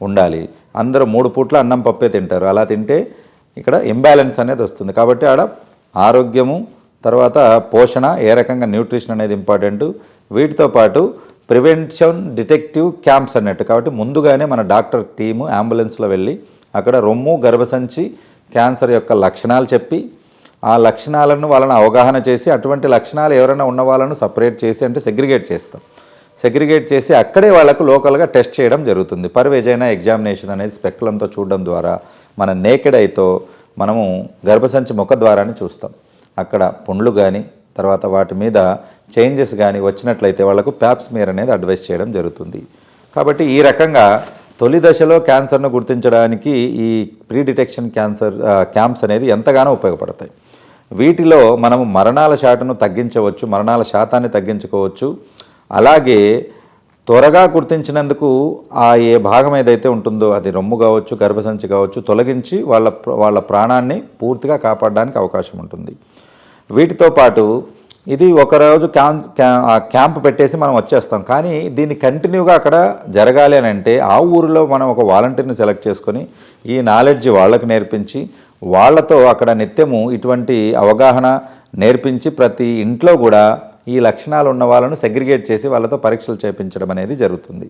ఉండాలి. అందరూ 3 పూట్ల అన్నం పప్పే తింటారు. అలా తింటే ఇక్కడ ఇంబ్యాలెన్స్ అనేది వస్తుంది. కాబట్టి ఆడ ఆరోగ్యము, తర్వాత పోషణ, ఏ రకంగా న్యూట్రిషన్ అనేది ఇంపార్టెంట్. వీటితో పాటు ప్రివెన్షన్ డిటెక్టివ్ క్యాంప్స్ అన్నట్టు. కాబట్టి ముందుగానే మన డాక్టర్ టీము అంబులెన్స్లో వెళ్ళి అక్కడ రొమ్ము, గర్భసంచి క్యాన్సర్ యొక్క లక్షణాలు చెప్పి, ఆ లక్షణాలను వాళ్ళని అవగాహన చేసి, అటువంటి లక్షణాలు ఎవరైనా ఉన్న వాళ్ళను సపరేట్ చేసి, అంటే సెగ్రిగేట్ చేస్తాం. సెగ్రిగేట్ చేసి అక్కడే వాళ్ళకు లోకల్గా టెస్ట్ చేయడం జరుగుతుంది. పర్ వెజైనా ఎగ్జామినేషన్ అనేది స్పెక్యులంతో చూడడం ద్వారా, మన నేకెడ్ ఐతో మనము గర్భసంచి ముఖ ద్వారాన్ని చూస్తాం. అక్కడ పుండ్లు కానీ, తర్వాత వాటి మీద చేంజెస్ కానీ వచ్చినట్లయితే వాళ్ళకు ప్యాప్స్మియర్ అనేది అడ్వైస్ చేయడం జరుగుతుంది. కాబట్టి ఈ రకంగా తొలి దశలో క్యాన్సర్ను గుర్తించడానికి ఈ ప్రీ డిటెక్షన్ క్యాంప్స్ అనేది ఎంతగానో ఉపయోగపడతాయి. వీటిలో మనము మరణాల శాతాన్ని తగ్గించుకోవచ్చు. అలాగే త్వరగా గుర్తించినందుకు ఏ భాగం ఏదైతే ఉంటుందో, అది రొమ్ము కావచ్చు, గర్భసంచి కావచ్చు, తొలగించి వాళ్ళ ప్రాణాన్ని పూర్తిగా కాపాడడానికి అవకాశం ఉంటుంది. వీటితో పాటు ఇది ఒకరోజు క్యాంప్ పెట్టేసి మనం వచ్చేస్తాం. కానీ దీన్ని కంటిన్యూగా అక్కడ జరగాలి అని అంటే ఆ ఊరిలో మనం ఒక వాలంటీర్ని సెలెక్ట్ చేసుకొని ఈ నాలెడ్జ్ వాళ్ళకు నేర్పించి, వాళ్ళతో అక్కడ నిత్యము ఇటువంటి అవగాహన నేర్పించి ప్రతి ఇంట్లో కూడా ఈ లక్షణాలు ఉన్న వాళ్ళను సెగ్రిగేట్ చేసి వాళ్ళతో పరీక్షలు చేయించడం అనేది జరుగుతుంది.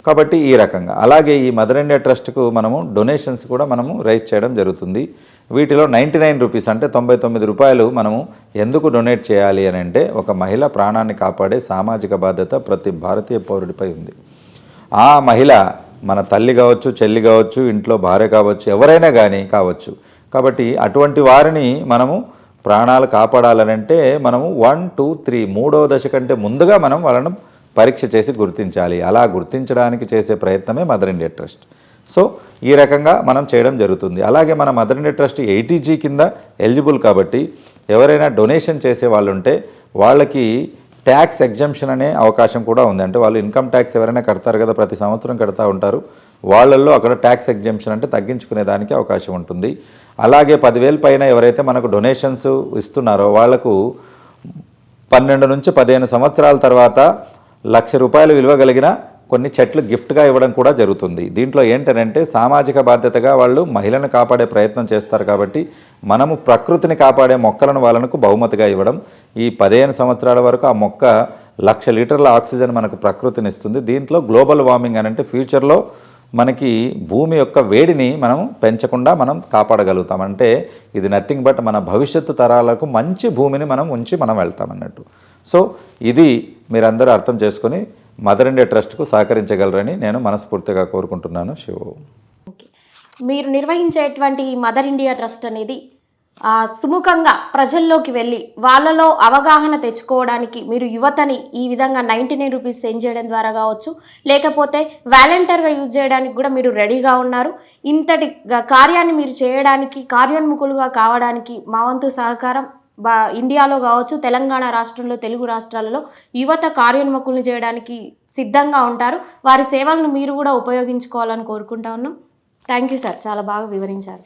కాబట్టి ఈ రకంగా అలాగే ఈ మదర్ ఇండియా ట్రస్ట్కు మనము డొనేషన్స్ కూడా మనము రైజ్ చేయడం జరుగుతుంది. వీటిలో 99 రూపీస్ అంటే 99 రూపాయలు మనము ఎందుకు డొనేట్ చేయాలి అని అంటే, ఒక మహిళ ప్రాణాన్ని కాపాడే సామాజిక బాధ్యత ప్రతి భారతీయ పౌరుడిపై ఉంది. ఆ మహిళ మన తల్లి కావచ్చు, చెల్లి కావచ్చు, ఇంట్లో భార్య కావచ్చు, ఎవరైనా కానీ కావచ్చు. కాబట్టి అటువంటి వారిని మనము ప్రాణాలు కాపాడాలనంటే మనము 1, 2, 3 3వ దశ కంటే ముందుగా మనం వాళ్ళను పరీక్ష చేసి గుర్తించాలి. అలా గుర్తించడానికి చేసే ప్రయత్నమే మదర్ ఇండియా ట్రస్ట్. సో ఈ రకంగా మనం చేయడం జరుగుతుంది. అలాగే మన మదర్ ఇండియా ట్రస్ట్ 80G కింద ఎలిజిబుల్. కాబట్టి ఎవరైనా డొనేషన్ చేసే వాళ్ళు ఉంటే వాళ్ళకి ట్యాక్స్ ఎగ్జంప్షన్ అనే అవకాశం కూడా ఉంది. అంటే వాళ్ళు ఇన్కమ్ ట్యాక్స్ ఎవరైనా కడతారు కదా, ప్రతి సంవత్సరం కడతా ఉంటారు. వాళ్ళల్లో అక్కడ ట్యాక్స్ ఎగ్జంప్షన్ అంటే తగ్గించుకునే దానికి అవకాశం ఉంటుంది. అలాగే 10,000 పైన ఎవరైతే మనకు డొనేషన్స్ ఇస్తున్నారో వాళ్లకు 12 నుంచి 15 సంవత్సరాల తర్వాత ₹1,00,000 విలువ కలిగిన కొన్ని చెట్లు గిఫ్ట్గా ఇవ్వడం కూడా జరుగుతుంది. దీంట్లో ఏంటంటే సామాజిక బాధ్యతగా వాళ్ళు మహిళను కాపాడే ప్రయత్నం చేస్తారు. కాబట్టి మనము ప్రకృతిని కాపాడే మొక్కలను వాళ్ళకు బహుమతిగా ఇవ్వడం. ఈ 15 సంవత్సరాల వరకు ఆ మొక్క 1,00,000 లీటర్ల ఆక్సిజన్ మనకు ప్రకృతిని ఇస్తుంది. దీంట్లో గ్లోబల్ వార్మింగ్ అని అంటే ఫ్యూచర్లో మనకి భూమి యొక్క వేడిని మనం పెంచకుండా మనం కాపాడగలుగుతాం. అంటే ఇది నథింగ్ బట్ మన భవిష్యత్తు తరాలకు మంచి భూమిని మనం వెళ్తాం అన్నట్టు. సో ఇది మీరందరూ అర్థం చేసుకొని మదర్ ఇండియా ట్రస్ట్కు సహకరించగలరని నేను మనస్ఫూర్తిగా కోరుకుంటున్నాను. శివ. మీరు నిర్వహించేటువంటి ఈ మదర్ ఇండియా ట్రస్ట్ అనేది సుముఖంగా ప్రజల్లోకి వెళ్ళి వాళ్ళలో అవగాహన తెచ్చుకోవడానికి మీరు యువతని ఈ విధంగా 99 రూపీస్ సెండ్ చేయడం ద్వారా కావచ్చు, లేకపోతే వాలంటీర్గా యూజ్ చేయడానికి కూడా మీరు రెడీగా ఉన్నారు. ఇంతటి కార్యాన్ని మీరు చేయడానికి, కార్యోన్ముఖులుగా కావడానికి మా వంతు సహకారం ఇండియాలో కావచ్చు, తెలంగాణ రాష్ట్రంలో, తెలుగు రాష్ట్రాలలో యువత కార్యోన్ముఖులు చేయడానికి సిద్ధంగా ఉంటారు. వారి సేవలను మీరు కూడా ఉపయోగించుకోవాలని కోరుకుంటా ఉన్నాం. థ్యాంక్ యూ సార్, చాలా బాగా వివరించారు.